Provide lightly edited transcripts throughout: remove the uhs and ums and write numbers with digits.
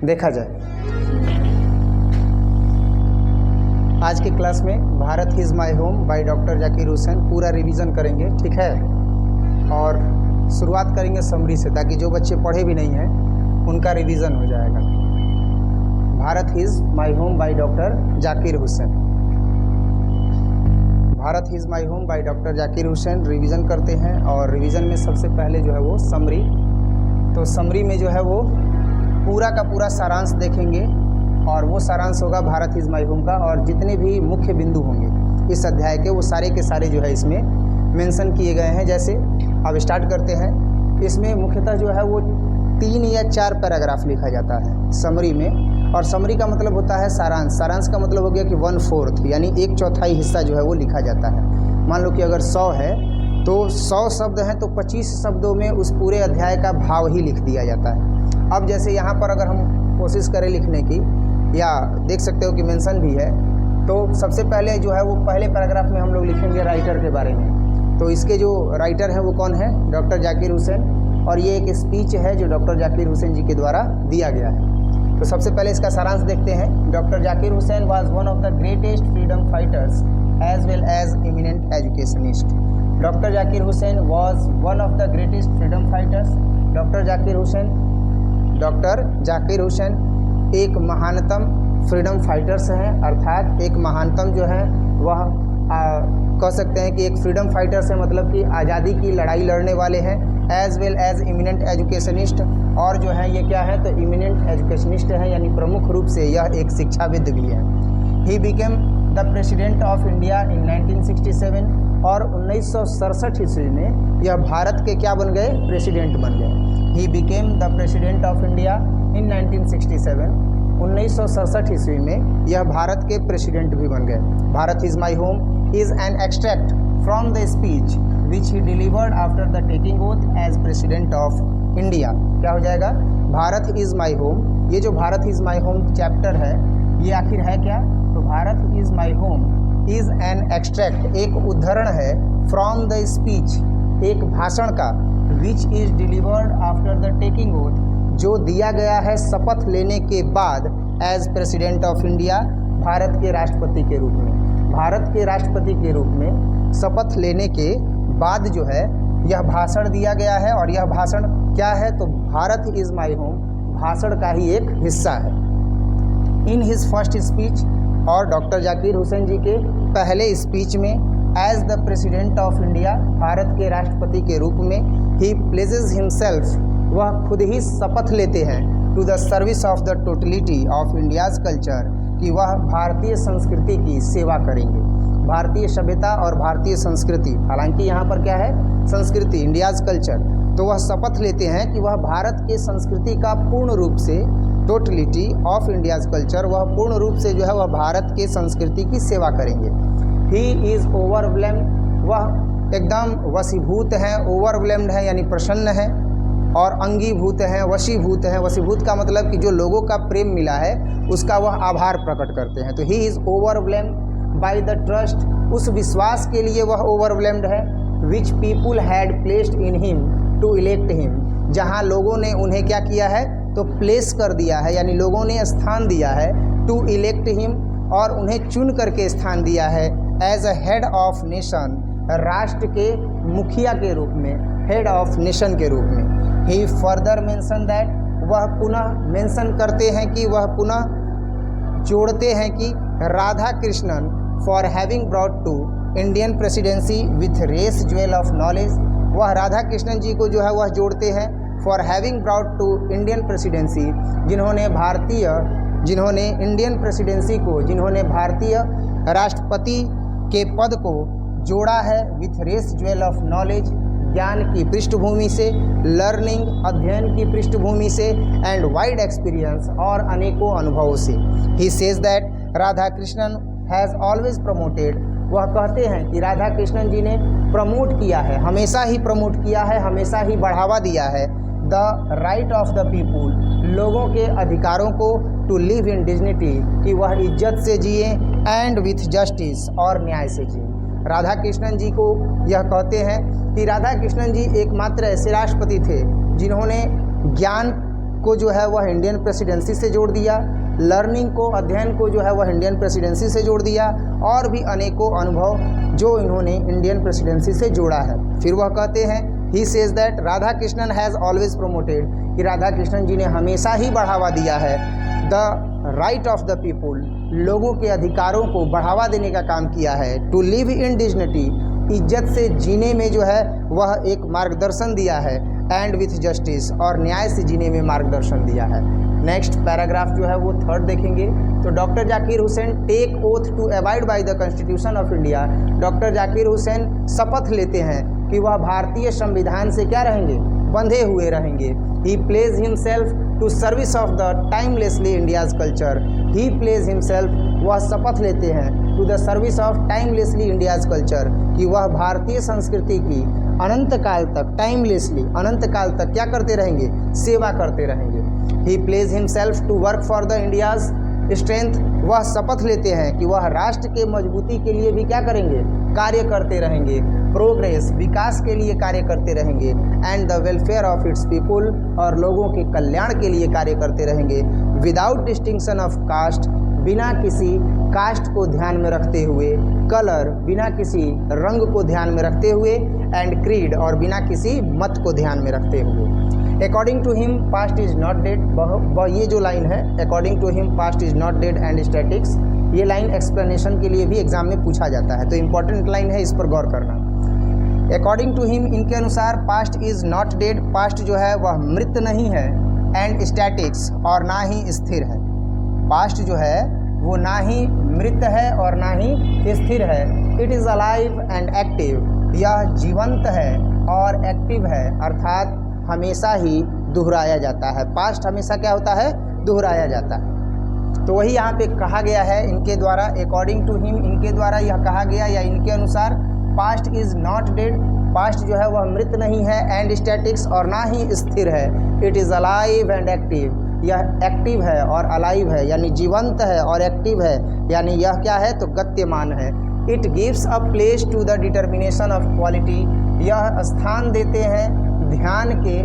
देखा जाए। आज के क्लास में Bharat is my home by doctor Zakir Hussain पूरा रिवीजन करेंगे, ठीक है। और शुरुआत करेंगे समरी से, ताकि जो बच्चे पढ़े भी नहीं हैं उनका रिवीजन हो जाएगा। Bharat is my home by doctor Zakir Hussain. Bharat is my home by doctor Zakir Hussain revision करते हैं। और रिवीजन में सबसे पहले जो है वो समरी, तो समरी में जो है वो पूरा का पूरा सारांश देखेंगे, और वो सारांश होगा भारत इज़ माय होम का। और जितने भी मुख्य बिंदु होंगे इस अध्याय के, वो सारे के सारे जो है इसमें मेंशन किए गए हैं। जैसे अब स्टार्ट करते हैं। इसमें मुख्यतः जो है वो 3 या 4 पैराग्राफ लिखा जाता है समरी में। और समरी का मतलब होता है सारांश। सारांश का मतलब हो गया कि 1/4 यानी 1/4 हिस्सा जो है वो लिखा जाता है। मान लो कि अगर 100 है तो 100 शब्द हैं, तो 25 शब्दों में उस पूरे अध्याय का भाव ही लिख दिया जाता है। अब जैसे यहाँ पर अगर हम कोशिश करें लिखने की, या देख सकते हो कि मेंशन भी है, तो सबसे पहले जो है वो पहले पैराग्राफ में हम लोग लिखेंगे राइटर के बारे में। तो इसके जो राइटर हैं वो कौन है? डॉक्टर जाकिर हुसैन। और ये एक स्पीच है जो डॉक्टर जाकिर हुसैन जी के द्वारा दिया गया है। तो सबसे पहले इसका सारांश देखते हैं। Doctor Zakir Hussain was one of the greatest freedom fighters as well as eminent educationist. Doctor Zakir Hussain was one of the greatest freedom fighters. Doctor Zakir Hussain एक महानतम फ्रीडम फाइटर्स हैं, अर्थात एक महानतम जो है वह कह सकते हैं कि एक फ्रीडम फाइटर्स है, मतलब कि आज़ादी की लड़ाई लड़ने वाले हैं। As well as eminent educationist, और जो है ये क्या है तो इमिनेंट एजुकेशनिस्ट है, यानी प्रमुख रूप से यह एक शिक्षाविद भी है। He became the president of India in 1967, और 1967 ईस्वी में यह भारत के क्या बन गए? प्रेसिडेंट बन गए। He became the president of India in 1967, 1967 ईस्वी में यह भारत के प्रेसिडेंट भी बन गए। Bharat is my home is an extract from the speech which he delivered after the taking oath as president of India. क्या हो जाएगा? भारत इज़ माई होम, ये जो Bharat is my home chapter है ये आखिर है क्या? तो Bharat is my home is an extract, एक उद्धरण है, फ्रॉम द स्पीच, एक भाषण का, which is delivered after the taking oath, जो दिया गया है शपथ लेने के बाद, as president of India, Bharat के राष्ट्रपति के रूप में। भारत के राष्ट्रपति के रूप में शपथ लेने के बाद जो है यह भाषण दिया गया है। और यह भाषण क्या है? तो भारत इज़ माई होम भाषण का ही एक हिस्सा है। इन हिज फर्स्ट स्पीच, और डॉक्टर जाकिर हुसैन जी के पहले स्पीच में, as the president of India, Bharat के राष्ट्रपति के रूप में, ही प्लेजेज हिमसेल्फ, वह खुद ही शपथ लेते हैं, to the service of the totality of India's culture, कि वह भारतीय संस्कृति की सेवा करेंगे। भारतीय सभ्यता और भारतीय संस्कृति, हालांकि यहाँ पर क्या है? संस्कृति, इंडियाज़ कल्चर। तो वह शपथ लेते हैं कि वह भारत के संस्कृति का पूर्ण रूप से, टोटलिटी ऑफ इंडियाज़ कल्चर, वह पूर्ण रूप से जो है वह भारत के संस्कृति की सेवा करेंगे। ही इज़ ओवरवेल्म्ड, वह एकदम वशीभूत हैं, ओवरवेल्म्ड है यानी प्रसन्न है, और अंगीभूत हैं, वशीभूत हैं। वशीभूत का मतलब कि जो लोगों का प्रेम मिला है उसका वह आभार प्रकट करते हैं। तो he is overwhelmed by the trust, उस विश्वास के लिए वह ओवरवेल्म्ड है, which people had placed in him to elect him, जहाँ लोगों ने उन्हें क्या किया है तो प्लेस कर दिया है, यानी लोगों ने स्थान दिया है, टू इलेक्ट हिम, और उन्हें चुन करके स्थान दिया है, as a head of nation, राष्ट्र के मुखिया के रूप में, हेड ऑफ नेशन के रूप में। ही फर्दर मेंशन दैट, वह पुनः मेंशन करते हैं कि, वह पुनः जोड़ते हैं कि, Radhakrishnan for having brought to Indian presidency with race jewel of knowledge, वह राधा कृष्णन जी को जो है वह जोड़ते हैं, for having brought to Indian presidency, जिन्होंने इंडियन प्रेसिडेंसी को, जिन्होंने भारतीय राष्ट्रपति के पद को जोड़ा है, with race jewel of knowledge, ज्ञान की पृष्ठभूमि से, लर्निंग, अध्ययन की पृष्ठभूमि से, एंड वाइड एक्सपीरियंस, और अनेकों अनुभवों से। ही says that Radha Krishnan has always promoted, वह कहते हैं कि राधा कृष्णन जी ने प्रमोट किया है, हमेशा ही प्रमोट किया है, हमेशा ही बढ़ावा दिया है, the right of the people, लोगों के अधिकारों को, टू लिव इन डिग्निटी, कि वह इज्जत से जिए, एंड विथ जस्टिस, और न्याय से जिए। राधा कृष्णन जी को यह कहते हैं कि राधा कृष्णन जी एकमात्र ऐसे राष्ट्रपति थे जिन्होंने ज्ञान को जो है वह इंडियन प्रेसिडेंसी से जोड़ दिया, लर्निंग को, अध्ययन को जो है वह इंडियन प्रेसिडेंसी से जोड़ दिया, और भी अनेकों अनुभव जो इन्होंने इंडियन प्रेसिडेंसी से जोड़ा है। फिर वह कहते हैं, he says that Radha Krishnan has always promoted, कि राधा कृष्णन जी ने हमेशा ही बढ़ावा दिया है the right of the people, लोगों के अधिकारों को बढ़ावा देने का काम किया है, टू लिव इन डिग्निटी, इज्जत से जीने में जो है वह एक मार्गदर्शन दिया है, एंड विथ जस्टिस, और न्याय से जीने में मार्गदर्शन दिया है। नेक्स्ट पैराग्राफ जो है वो थर्ड देखेंगे तो doctor Zakir Hussain take oath to abide by the constitution of India, doctor Zakir Hussain शपथ लेते हैं कि वह भारतीय संविधान से क्या रहेंगे, बंधे हुए रहेंगे। He pledge himself to service of the timelessly India's culture, he pledge himself, वह शपथ लेते हैं to the service of timelessly India's culture, कि वह भारतीय संस्कृति की अनंत काल तक, टाइमलेसली अनंत काल तक क्या करते रहेंगे, सेवा करते रहेंगे। He pledge himself to work for the India's strength, वह शपथ लेते हैं कि वह राष्ट्र के मजबूती के लिए भी क्या करेंगे, कार्य करते रहेंगे, प्रोग्रेस, विकास के लिए कार्य करते रहेंगे, and the welfare of its people, और लोगों के कल्याण के लिए कार्य करते रहेंगे, विदाउट डिस्टिंक्शन ऑफ कास्ट, बिना किसी कास्ट को ध्यान में रखते हुए, कलर, बिना किसी रंग को ध्यान में रखते हुए, एंड क्रीड, और बिना किसी मत को ध्यान में रखते हुए। According to him past is not dead, ये जो लाइन है according to him past is not dead and statics, ये लाइन एक्सप्लेनेशन के लिए भी एग्जाम में पूछा जाता है, तो इम्पोर्टेंट लाइन है, इस पर गौर करना। अकॉर्डिंग टू हिम, इनके अनुसार past is not dead, past जो है वह मृत नहीं है, एंड स्टैटिक्स, और ना ही स्थिर है। पास्ट जो है वो ना ही मृत है और ना ही स्थिर है। It is alive and active, यह जीवंत है और एक्टिव है, अर्थात हमेशा ही दोहराया जाता है। पास्ट हमेशा क्या होता है, दोहराया जाता है। तो वही यहाँ पे कहा गया है इनके द्वारा, अकॉर्डिंग टू हिम, इनके द्वारा यह कहा गया या इनके अनुसार, past is not dead, past जो है वह मृत नहीं है, एंड स्टैटिक्स, और ना ही स्थिर है। It is alive and active, यह एक्टिव है और अलाइव है, यानी जीवंत है और एक्टिव है, यानी यह क्या है, तो गत्यमान है। It gives a place to the determination of quality, यह स्थान देते हैं ध्यान के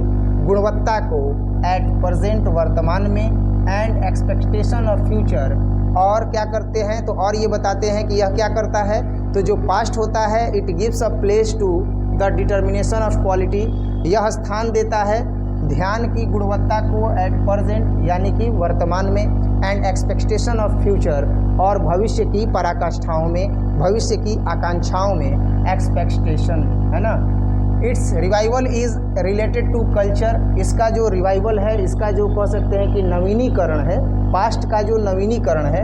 गुणवत्ता को, एट प्रेजेंट, वर्तमान में, एंड एक्सपेक्टेशन ऑफ फ्यूचर, और क्या करते हैं, तो और ये बताते हैं कि यह क्या करता है, तो जो पास्ट होता है, it gives a place to the determination of quality, यह स्थान देता है ध्यान की गुणवत्ता को, एट प्रेजेंट यानी कि वर्तमान में, एंड एक्सपेक्टेशन ऑफ फ्यूचर, और भविष्य की पराकाष्ठाओं में, भविष्य की आकांक्षाओं में, एक्सपेक्टेशन है ना। Its revival is related to culture, इसका जो रिवाइवल है, इसका जो कह सकते हैं कि नवीनीकरण है, पास्ट का जो नवीनीकरण है,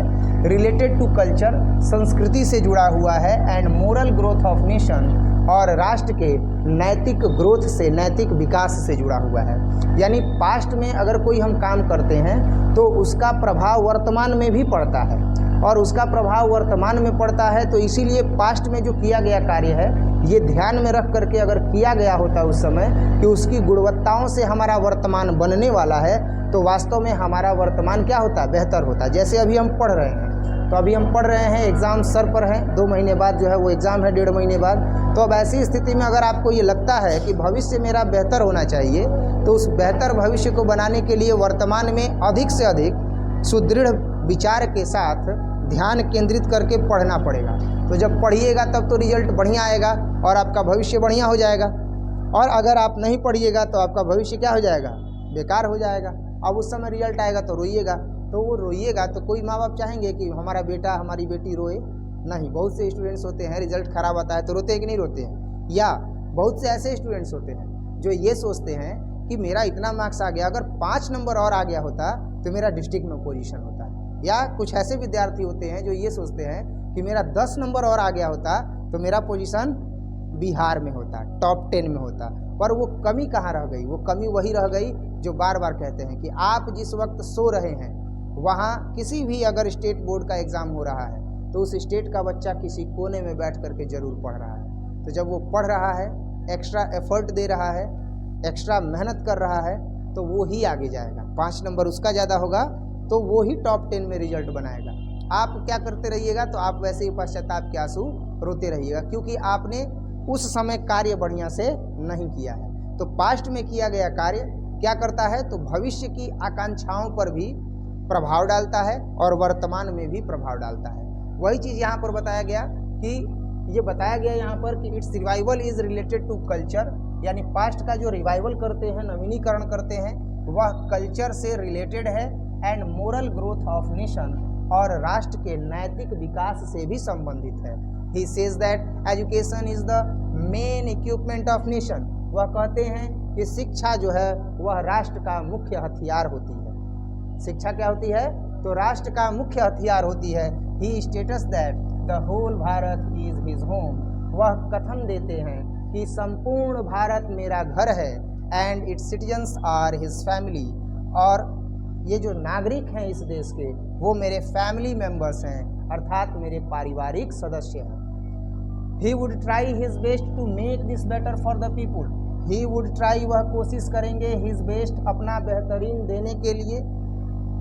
रिलेटेड टू कल्चर, संस्कृति से जुड़ा हुआ है, and moral growth of nation, और राष्ट्र के नैतिक ग्रोथ से, नैतिक विकास से जुड़ा हुआ है। यानी पास्ट में अगर कोई हम काम करते हैं तो उसका प्रभाव वर्तमान में भी पड़ता है, और उसका प्रभाव वर्तमान में पड़ता है, तो इसीलिए पास्ट में जो किया गया कार्य है, ये ध्यान में रख करके अगर किया गया होता उस समय कि उसकी गुणवत्ताओं से हमारा वर्तमान बनने वाला है, तो वास्तव में हमारा वर्तमान क्या होता, बेहतर होता। जैसे अभी हम पढ़ रहे हैं, तो अभी हम पढ़ रहे हैं, एग्ज़ाम सर पर है, 2 महीने बाद जो है वो एग्ज़ाम है, 1.5 महीने बाद। तो अब ऐसी स्थिति में अगर आपको ये लगता है कि भविष्य मेरा बेहतर होना चाहिए, तो उस बेहतर भविष्य को बनाने के लिए वर्तमान में अधिक से अधिक सुदृढ़ विचार के साथ ध्यान केंद्रित करके पढ़ना पड़ेगा। तो जब पढ़िएगा तब तो रिजल्ट बढ़िया आएगा और आपका भविष्य बढ़िया हो जाएगा, और अगर आप नहीं पढ़िएगा तो आपका भविष्य क्या हो जाएगा, बेकार हो जाएगा। अब उस समय रिजल्ट आएगा तो रोइएगा, तो वो रोइएगा तो कोई माँ बाप चाहेंगे कि हमारा बेटा हमारी बेटी रोए? नहीं। बहुत से स्टूडेंट्स होते हैं रिजल्ट खराब आता है तो रोते हैं कि नहीं रोते हैं? या बहुत से ऐसे स्टूडेंट्स होते हैं जो ये सोचते हैं कि मेरा इतना मार्क्स आ गया, अगर 5 नंबर और आ गया होता तो मेरा डिस्ट्रिक्ट में पोजीशन होता। या कुछ ऐसे विद्यार्थी होते हैं जो ये सोचते हैं कि मेरा 10 नंबर और आ गया होता तो मेरा पोजीशन बिहार में होता, टॉप 10 में होता। पर वो कमी कहाँ रह गई? वो कमी वही रह गई जो बार बार कहते हैं कि आप जिस वक्त सो रहे हैं वहाँ किसी भी अगर स्टेट बोर्ड का एग्ज़ाम हो रहा है तो उस स्टेट का बच्चा किसी कोने में बैठ करके ज़रूर पढ़ रहा है। तो जब वो पढ़ रहा है, एक्स्ट्रा एफर्ट दे रहा है, एक्स्ट्रा मेहनत कर रहा है, तो वो ही आगे जाएगा। 5 नंबर उसका ज़्यादा होगा तो वो ही टॉप 10 में रिजल्ट बनाएगा। आप क्या करते रहिएगा तो आप वैसे ही पश्चाताप के आंसू रोते रहिएगा, क्योंकि आपने उस समय कार्य बढ़िया से नहीं किया है। तो पास्ट में किया गया कार्य क्या करता है, तो भविष्य की आकांक्षाओं पर भी प्रभाव डालता है और वर्तमान में भी प्रभाव डालता है। वही चीज़ यहाँ पर बताया गया कि ये बताया गया यहाँ पर कि its revival is related to culture, यानी पास्ट का जो रिवाइवल करते हैं, नवीनीकरण करते हैं, वह कल्चर से रिलेटेड है, and moral growth of nation, और राष्ट्र के नैतिक विकास से भी संबंधित है। ही says that education is the main equipment of nation. वह कहते हैं कि शिक्षा जो है वह राष्ट्र का मुख्य हथियार होती है। शिक्षा क्या होती है, तो राष्ट्र का मुख्य हथियार होती है। He states that the whole Bharat is his home. वह कथन देते हैं कि संपूर्ण भारत मेरा घर है, and its citizens are his family, और ये जो नागरिक हैं इस देश के वो मेरे फैमिली मेंबर्स हैं, अर्थात मेरे पारिवारिक सदस्य हैं। He would try his best to make this better for the people. He would try, वह कोशिश करेंगे, हिज बेस्ट, अपना बेहतरीन देने के लिए,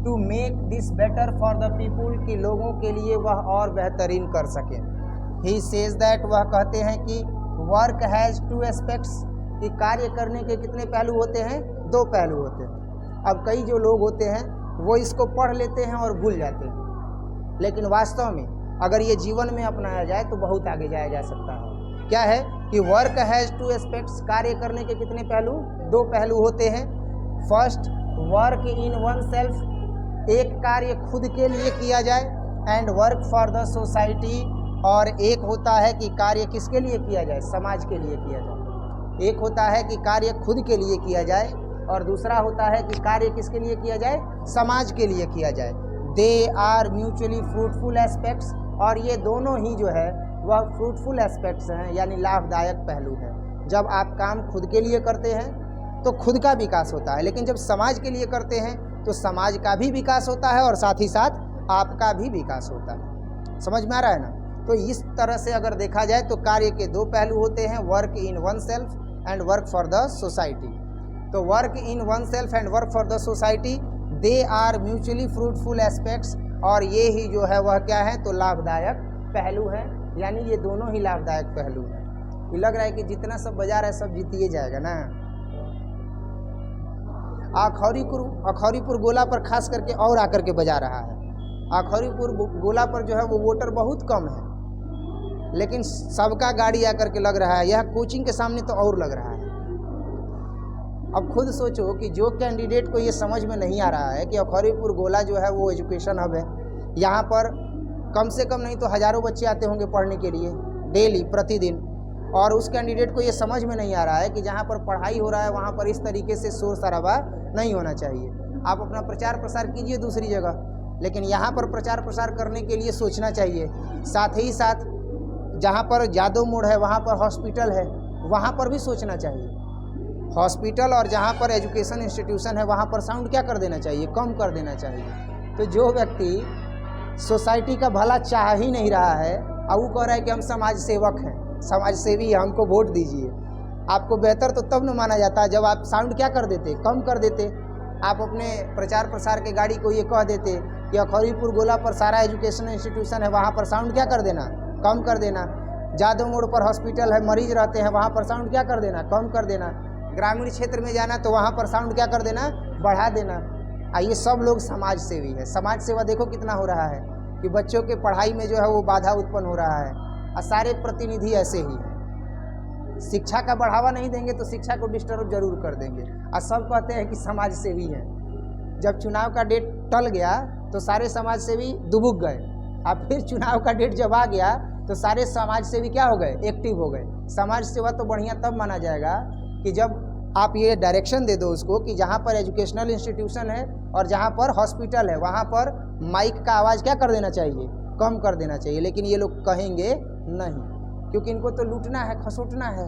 to make this better for the people, कि लोगों के लिए वह और बेहतरीन कर सकें। ही सेज दैट, वह कहते हैं कि वर्क हैज़ टू एस्पेक्ट्स, कि कार्य करने के कितने पहलू होते हैं, 2 पहलू होते हैं। अब कई जो लोग होते हैं वो इसको पढ़ लेते हैं और भूल जाते हैं, लेकिन वास्तव में अगर ये जीवन में अपनाया जाए तो बहुत आगे जाया जा सकता है। क्या है कि वर्क हैज़ टू एस्पेक्ट्स, कार्य करने के कितने पहलू, 2 पहलू होते हैं। First, work in one self, एक कार्य खुद के लिए किया जाए, and work for the society, और एक होता है कि कार्य किसके लिए किया जाए, समाज के लिए किया जाए। एक होता है कि कार्य खुद के लिए किया जाए और दूसरा होता है कि कार्य किसके लिए किया जाए, समाज के लिए किया जाए। They are mutually fruitful aspects, और ये दोनों ही जो है वह फ्रूटफुल एस्पेक्ट्स हैं, यानी लाभदायक पहलू हैं। जब आप काम खुद के लिए करते हैं तो खुद का विकास होता है, लेकिन जब समाज के लिए करते हैं तो समाज का भी विकास होता है और साथ ही साथ आपका भी विकास होता है। समझ में आ रहा है ना? तो इस तरह से अगर देखा जाए तो कार्य के 2 पहलू होते हैं, work in oneself and work for the society. तो work in oneself and work for the society, they are mutually fruitful aspects, और ये ही जो है वह क्या है, तो लाभदायक पहलू है, यानी ये दोनों ही लाभदायक पहलू हैं। ये लग रहा है कि जितना सब बाजार है सब जीतिए जाएगा ना। अखौरीपुर गोला पर खास करके और आकर के बजा रहा है। अखौरीपुर गोला पर जो है वो वोटर बहुत कम है, लेकिन सबका गाड़ी आकर के लग रहा है। यह कोचिंग के सामने तो और लग रहा है। अब खुद सोचो कि जो कैंडिडेट को ये समझ में नहीं आ रहा है कि अखौरीपुर गोला जो है वो एजुकेशन हब है, यहाँ पर कम से कम नहीं तो हज़ारों बच्चे आते होंगे पढ़ने के लिए डेली, प्रतिदिन, और उस कैंडिडेट को ये समझ में नहीं आ रहा है कि जहाँ पर पढ़ाई हो रहा है वहाँ पर इस तरीके से शोर शराबा नहीं होना चाहिए। आप अपना प्रचार प्रसार कीजिए दूसरी जगह, लेकिन यहाँ पर प्रचार प्रसार करने के लिए सोचना चाहिए। साथ ही साथ जहाँ पर जादव मोड़ है वहाँ पर हॉस्पिटल है, वहाँ पर भी सोचना चाहिए। हॉस्पिटल और जहाँ पर एजुकेशन इंस्टीट्यूशन है वहाँ पर साउंड क्या कर देना चाहिए, कम कर देना चाहिए। तो जो व्यक्ति सोसाइटी का भला चाह ही नहीं रहा है और वो कह रहा है कि हम समाज सेवक हैं, समाज सेवी हैं, हमको वोट दीजिए, आपको बेहतर तो तब न माना जाता जब आप साउंड क्या कर देते, कम कर देते। आप अपने प्रचार प्रसार के गाड़ी को ये कह देते कि अखौरीपुर गोला पर सारा एजुकेशन इंस्टीट्यूशन है, वहाँ पर साउंड क्या कर देना, कम कर देना। जादव मोड़ पर हॉस्पिटल है, मरीज रहते हैं, वहाँ पर साउंड क्या कर देना, कम कर देना। ग्रामीण क्षेत्र में जाना तो वहाँ पर साउंड क्या कर देना, बढ़ा देना। ये सब लोग समाज सेवी है। समाज सेवा देखो कितना हो रहा है कि बच्चों के पढ़ाई में जो है वो बाधा उत्पन्न हो रहा है, और सारे प्रतिनिधि ऐसे ही हैं। शिक्षा का बढ़ावा नहीं देंगे तो शिक्षा को डिस्टर्ब जरूर कर देंगे, और सब कहते हैं कि समाज सेवी हैं। जब चुनाव का डेट टल गया तो सारे समाज सेवी दुबुक गए, और फिर चुनाव का डेट जब आ गया तो सारे समाज सेवी क्या हो गए, एक्टिव हो गए। समाज सेवा तो बढ़िया तब माना जाएगा कि जब आप ये डायरेक्शन दे दो उसको कि जहाँ पर एजुकेशनल इंस्टीट्यूशन है और जहाँ पर हॉस्पिटल है वहाँ पर माइक का आवाज़ क्या कर देना चाहिए, कम कर देना चाहिए। लेकिन ये लोग कहेंगे नहीं, क्योंकि इनको तो लूटना है, खसोटना है।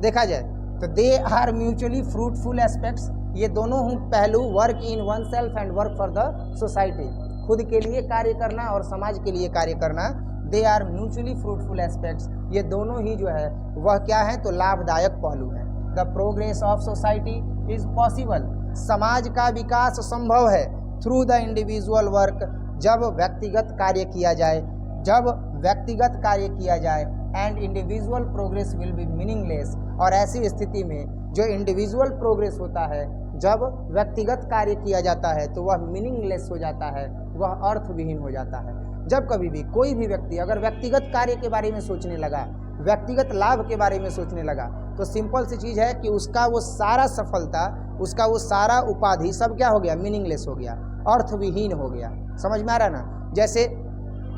देखा जाए तो they are mutually fruitful aspects, ये दोनों पहलू, work in oneself and work for the society, खुद के लिए कार्य करना और समाज के लिए कार्य करना, they are mutually fruitful aspects, ये दोनों ही जो है वह क्या है, तो लाभदायक पहलू हैं। The progress of society is possible, समाज का विकास संभव है, थ्रू द इंडिविजुअल वर्क, जब व्यक्तिगत कार्य किया जाए, जब व्यक्तिगत कार्य किया जाए, and individual progress will be meaningless, और ऐसी स्थिति में जो इंडिविजुअल प्रोग्रेस होता है जब व्यक्तिगत कार्य किया जाता है तो वह मीनिंगलेस हो जाता है, वह अर्थविहीन हो जाता है। जब कभी भी कोई भी व्यक्ति अगर व्यक्तिगत कार्य के बारे में सोचने लगा, व्यक्तिगत लाभ के बारे में सोचने लगा, तो सिंपल सी चीज़ है कि उसका वो सारा सफलता, उसका वो सारा उपाधि सब क्या हो गया, मीनिंगलेस हो गया, अर्थविहीन हो गया। समझ में आ रहा ना। जैसे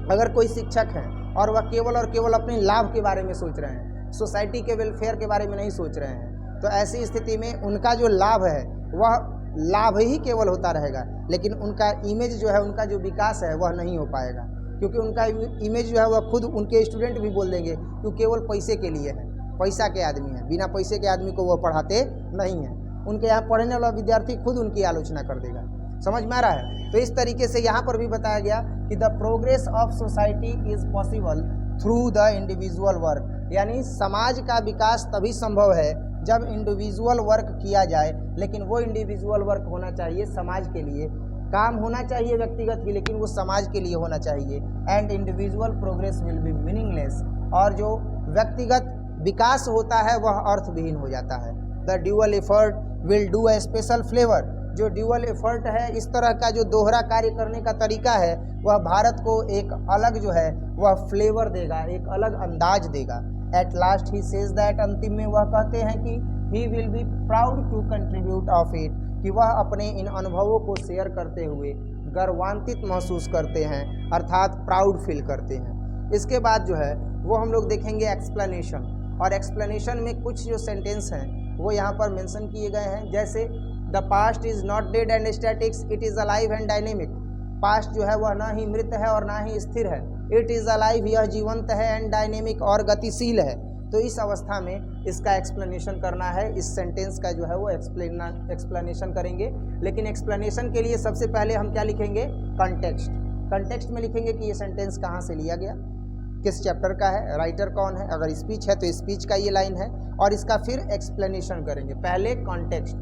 अगर कोई शिक्षक है और वह केवल और केवल अपने लाभ के बारे में सोच रहे हैं, सोसाइटी के वेलफेयर के बारे में नहीं सोच रहे हैं, तो ऐसी स्थिति में उनका जो लाभ है वह लाभ ही केवल होता रहेगा, लेकिन उनका इमेज जो है, उनका जो विकास है वह नहीं हो पाएगा, क्योंकि उनका इमेज जो है वह खुद उनके स्टूडेंट भी बोल देंगे कि केवल पैसे के लिए है, पैसा के आदमी है, बिना पैसे के आदमी को वह पढ़ाते नहीं हैं। उनके यहाँ पढ़ने वाला विद्यार्थी खुद उनकी आलोचना कर देगा। समझ में आ रहा है। तो इस तरीके से यहाँ पर भी बताया गया कि the progress of society is possible through the individual work, यानी समाज का विकास तभी संभव है जब इंडिविजुअल वर्क किया जाए, लेकिन वो इंडिविजुअल वर्क होना चाहिए समाज के लिए, काम होना चाहिए व्यक्तिगत की, लेकिन वो समाज के लिए होना चाहिए। And individual progress will be meaningless, और जो व्यक्तिगत विकास होता है वह अर्थविहीन हो जाता है। The dual effort will do a special flavour, जो ड्यूअल एफर्ट है, इस तरह का जो दोहरा कार्य करने का तरीका है, वह भारत को एक अलग जो है वह फ्लेवर देगा, एक अलग अंदाज देगा। At last he says that, अंतिम में वह कहते हैं कि he will be proud to contribute of it, कि वह अपने इन अनुभवों को शेयर करते हुए गर्वान्वित महसूस करते हैं, अर्थात प्राउड फील करते हैं। इसके बाद जो है वो हम लोग देखेंगे एक्सप्लेनेशन, और एक्सप्लेनेशन में कुछ जो सेंटेंस हैं वो यहाँ पर मेंशन किए गए हैं। जैसे the past is not dead and statics, it is alive and dynamic. Past जो है वह ना ही मृत है और ना ही स्थिर है, इट इज़ अलाइव, यह जीवंत है, एंड डायनेमिक, और गतिशील है। तो इस अवस्था में इसका एक्सप्लेनेशन करना है, इस सेंटेंस का जो है वो एक्सप्लेनेशन करेंगे। लेकिन एक्सप्लेनेशन के लिए सबसे पहले हम क्या लिखेंगे, कंटेक्स्ट। कंटेक्स्ट में लिखेंगे कि ये सेंटेंस कहाँ से लिया गया, किस चैप्टर का है, राइटर कौन है, अगर स्पीच है तो स्पीच का ये लाइन है, और इसका फिर एक्सप्लेनेशन करेंगे। पहले context,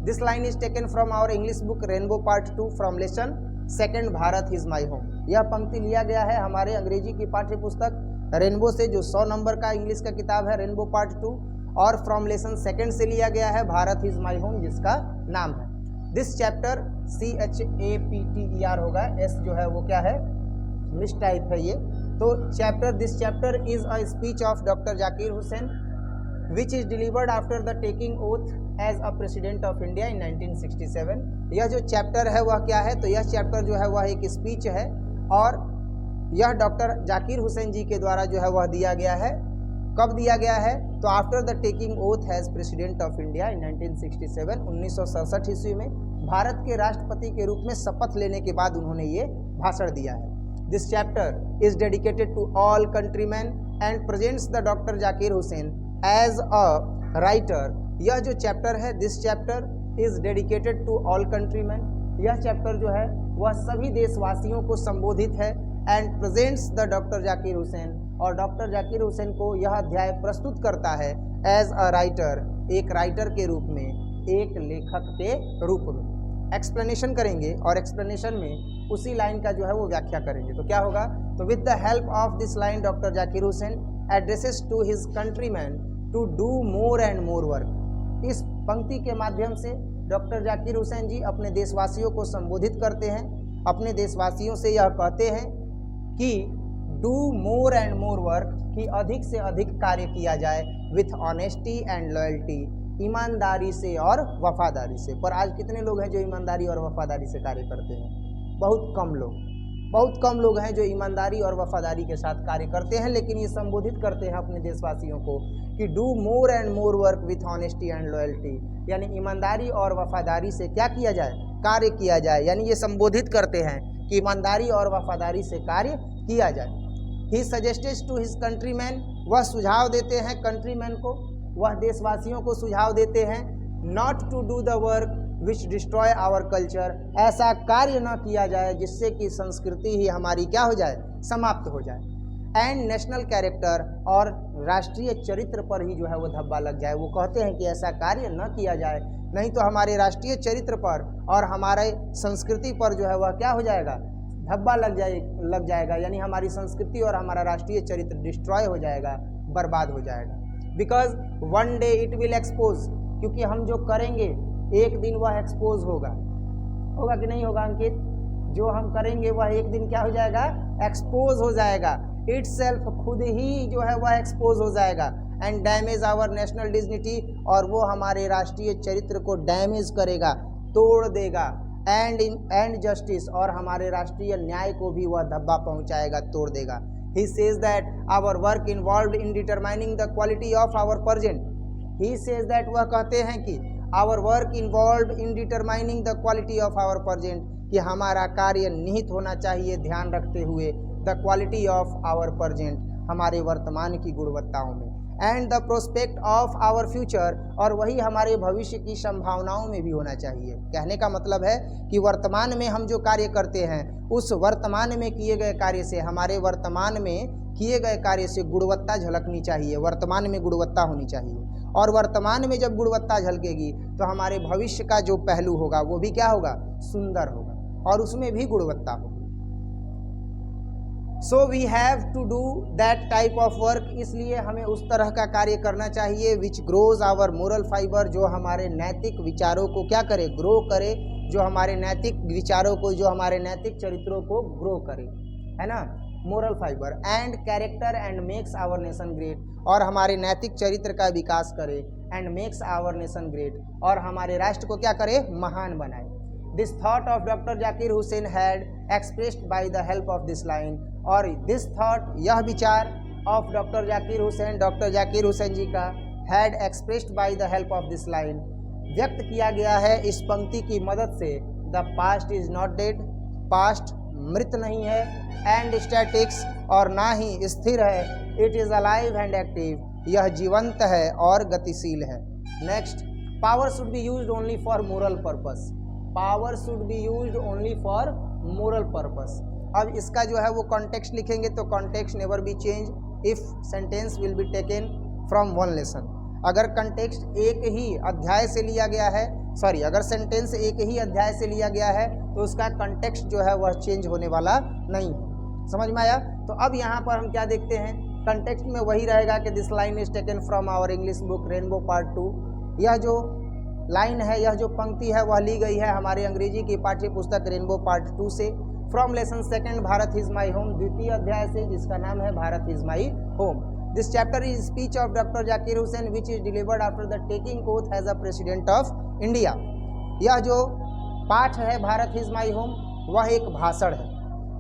this line is taken from our English book Rainbow part 2 from lesson second Bharat is my home. यह पंक्ति लिया गया है हमारे अंग्रेजी की पाठ्य पुस्तक रेनबो से, जो 100 नंबर का इंग्लिश का किताब है रेनबो पार्ट 2, और फ्रॉम लेसन सेकंड से लिया गया है भारत इज माई होम, जिसका नाम है दिस चैप्टर। CHAPTER होगा, S जो है वो क्या है, मिस टाइप है ये। तो chapter, this chapter is a speech of doctor Zakir Hussain which is delivered after the taking oath as a president of India in 1967। यह जो चैप्टर है वह क्या है, तो यह चैप्टर जो है वह एक स्पीच है, और यह डॉक्टर जाकिर हुसैन जी के द्वारा जो है वह दिया गया है। कब दिया गया है, तो after the taking oath as president of India in 1967, 1967 ईस्वी में भारत के राष्ट्रपति के रूप में शपथ लेने के बाद उन्होंने ये भाषण दिया है। This chapter is dedicated to all countryman and presents the doctor Zakir Hussain as a writer. यह जो चैप्टर है, this chapter is dedicated to all countryman, यह चैप्टर जो है वह सभी देशवासियों को संबोधित है। And presents the doctor Zakir Hussain, और डॉक्टर जाकिर हुसैन को यह अध्याय प्रस्तुत करता है एज अ राइटर, एक राइटर के रूप में, एक लेखक के रूप में। एक्सप्लेनेशन करेंगे, और एक्सप्लेनेशन में उसी लाइन का जो है वो व्याख्या करेंगे। तो क्या होगा, तो with the help of this line doctor Zakir Hussain addresses to his countryman to do more and more work. इस पंक्ति के माध्यम से डॉक्टर जाकिर हुसैन जी अपने देशवासियों को संबोधित करते हैं, अपने देशवासियों से यह कहते हैं कि do more and more work, कि अधिक से अधिक कार्य किया जाए, विथ ऑनेस्टी एंड लॉयल्टी, ईमानदारी से और वफादारी से। पर आज कितने लोग हैं जो ईमानदारी और वफादारी से कार्य करते हैं? बहुत कम लोग, बहुत कम लोग हैं जो ईमानदारी और वफादारी के साथ कार्य करते हैं। लेकिन ये संबोधित करते हैं अपने देशवासियों को कि do more and more work with honesty and loyalty, यानी ईमानदारी और वफादारी से क्या किया जाए, कार्य किया जाए। यानी ये संबोधित करते हैं कि ईमानदारी और वफादारी से कार्य किया जाए। He suggested to his countryman, वह सुझाव देते हैं कंट्रीमैन को, वह देशवासियों को सुझाव देते हैं, not to do the work which destroy our culture, ऐसा कार्य न किया जाए जिससे कि संस्कृति ही हमारी क्या हो जाए, समाप्त हो जाए। एंड नेशनल कैरेक्टर, और राष्ट्रीय चरित्र पर ही जो है वो धब्बा लग जाए। वो कहते हैं कि ऐसा कार्य न किया जाए, नहीं तो हमारे राष्ट्रीय चरित्र पर और हमारे संस्कृति पर जो है वह क्या हो जाएगा, धब्बा लग जाएगा, यानी हमारी संस्कृति और हमारा राष्ट्रीय चरित्र डिस्ट्रॉय हो जाएगा, बर्बाद हो जाएगा। Because one day it will expose, क्योंकि हम जो करेंगे एक दिन वह एक्सपोज होगा कि नहीं होगा अंकित? जो हम करेंगे वह एक दिन क्या हो जाएगा? एक्सपोज हो जाएगा। इटसेल्फ खुद ही जो है वह एक्सपोज हो जाएगा। And damage our national dignity, और वो हमारे राष्ट्रीय चरित्र को डैमेज करेगा, तोड़ देगा। एंड जस्टिस, और हमारे राष्ट्रीय न्याय को भी वह धब्बा पहुंचाएगा, तोड़ देगा। He says that our work involved in determining the quality of our present. He says that वह कहते हैं कि our work involved in determining the quality of our present, कि हमारा कार्य निहित होना चाहिए ध्यान रखते हुए the quality of our present, हमारे वर्तमान की गुणवत्ताओं में, and the prospect of our future, और वही हमारे भविष्य की संभावनाओं में भी होना चाहिए। कहने का मतलब है कि वर्तमान में हम जो कार्य करते हैं उस वर्तमान में किए गए कार्य से, हमारे वर्तमान में किए गए कार्य से गुणवत्ता झलकनी चाहिए, वर्तमान में गुणवत्ता होनी चाहिए। और वर्तमान में जब गुणवत्ता झलकेगी तो हमारे भविष्य का जो पहलू होगा वो भी क्या होगा? सुंदर होगा, और उसमें भी गुणवत्ता होगी। So we have to do that type of work, इसलिए हमें उस तरह का कार्य करना चाहिए which grows our moral fibre, जो हमारे नैतिक विचारों को क्या करे? ग्रो करे, जो हमारे नैतिक विचारों को, जो हमारे नैतिक चरित्रों को ग्रो करे, है ना? Moral fibre and character and makes our nation great, और हमारे नैतिक चरित्र का विकास करे, and makes our nation great, और हमारे राष्ट्र को क्या करे? महान बनाए। This thought of doctor Zakir Hussain had expressed by the help of this line, और दिस थॉट, यह विचार, of doctor Zakir Hussain, doctor Zakir Hussain ji का, had expressed by the help of this line, व्यक्त किया गया है इस पंक्ति की मदद से। The past is not dead, past मृत नहीं है, एंड स्टैटिक्स, और ना ही स्थिर है, it is alive and active, यह जीवंत है और गतिशील है। Next, power should be used only for moral purpose, power should be used only for moral purpose. अब इसका जो है वो कॉन्टेक्स्ट लिखेंगे तो context never be change if sentence will be taken from one lesson. अगर कंटेक्स्ट एक ही अध्याय से लिया गया है, सॉरी, अगर सेंटेंस एक ही अध्याय से लिया गया है तो उसका कंटेक्स्ट जो है वह चेंज होने वाला नहीं। समझ में आया? तो अब यहाँ पर हम क्या देखते हैं? कंटेक्स्ट में वही रहेगा कि this line is taken from our English book Rainbow part 2। यह जो लाइन है, यह जो पंक्ति है वह ली गई है हमारे अंग्रेजी की पाठ्य पुस्तक रेनबो पार्ट 2 से, from lesson second Bharat is my home, द्वितीय अध्याय से, जिसका नाम है Bharat is my home. This chapter is speech of doctor Zakir Hussain which is delivered after the taking oath as a president of India. यह जो पाठ है भारत इज माई होम, वह एक भाषण है,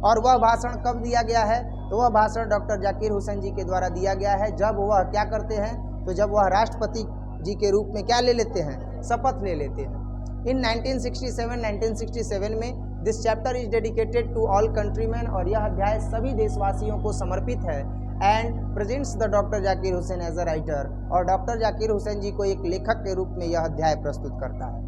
और वह भाषण कब दिया गया है? तो वह भाषण डॉक्टर जाकिर हुसैन जी के द्वारा दिया गया है जब वह क्या करते हैं? तो जब वह राष्ट्रपति जी के रूप में क्या ले लेते हैं? शपथ ले लेते हैं। इन 1967 में this chapter is dedicated to all countryman, और यह अध्याय सभी देशवासियों को समर्पित है, and presents the doctor Zakir Hussain as a writer, और डॉक्टर जाकिर हुसैन जी को एक लेखक के रूप में यह अध्याय प्रस्तुत करता है।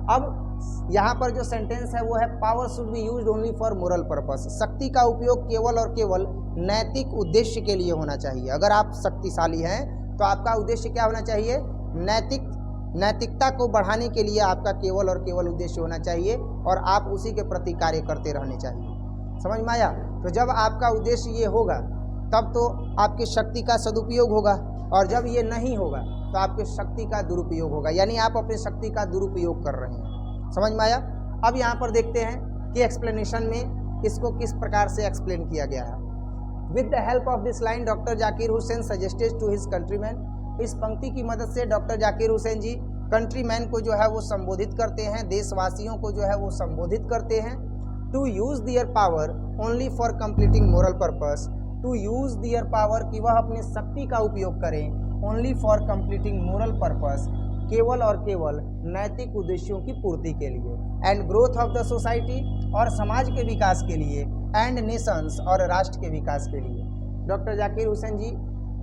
अब यहाँ पर जो सेंटेंस है वो है power should be used only for moral purpose, शक्ति का उपयोग केवल और केवल नैतिक उद्देश्य के लिए होना चाहिए। अगर आप शक्तिशाली हैं तो आपका उद्देश्य क्या होना चाहिए? नैतिकता को बढ़ाने के लिए आपका केवल और केवल उद्देश्य होना चाहिए, और आप उसी के प्रति कार्य करते रहने चाहिए। समझ में आया? तो जब आपका उद्देश्य ये होगा तब तो आपकी शक्ति का सदुपयोग होगा, और जब ये नहीं होगा तो आपकी शक्ति का दुरुपयोग होगा, यानी आप अपनी शक्ति का दुरुपयोग कर रहे हैं। समझ में आया? अब यहाँ पर देखते हैं कि एक्सप्लेनेशन में इसको किस प्रकार से एक्सप्लेन किया गया है। With the help of this line doctor Zakir Hussain suggested to his countryman, इस पंक्ति की मदद से डॉक्टर जाकिर हुसैन जी कंट्रीमैन को जो है वो संबोधित करते हैं, देशवासियों को जो है वो संबोधित करते हैं। To use their power only for completing moral purpose, to use their power, कि वह अपनी शक्ति का उपयोग करें, only for completing moral purpose, केवल और केवल नैतिक उद्देश्यों की पूर्ति के लिए, and growth of the society, और समाज के विकास के लिए, एंड नेशंस, और राष्ट्र के विकास के लिए। डॉक्टर जाकिर हुसैन जी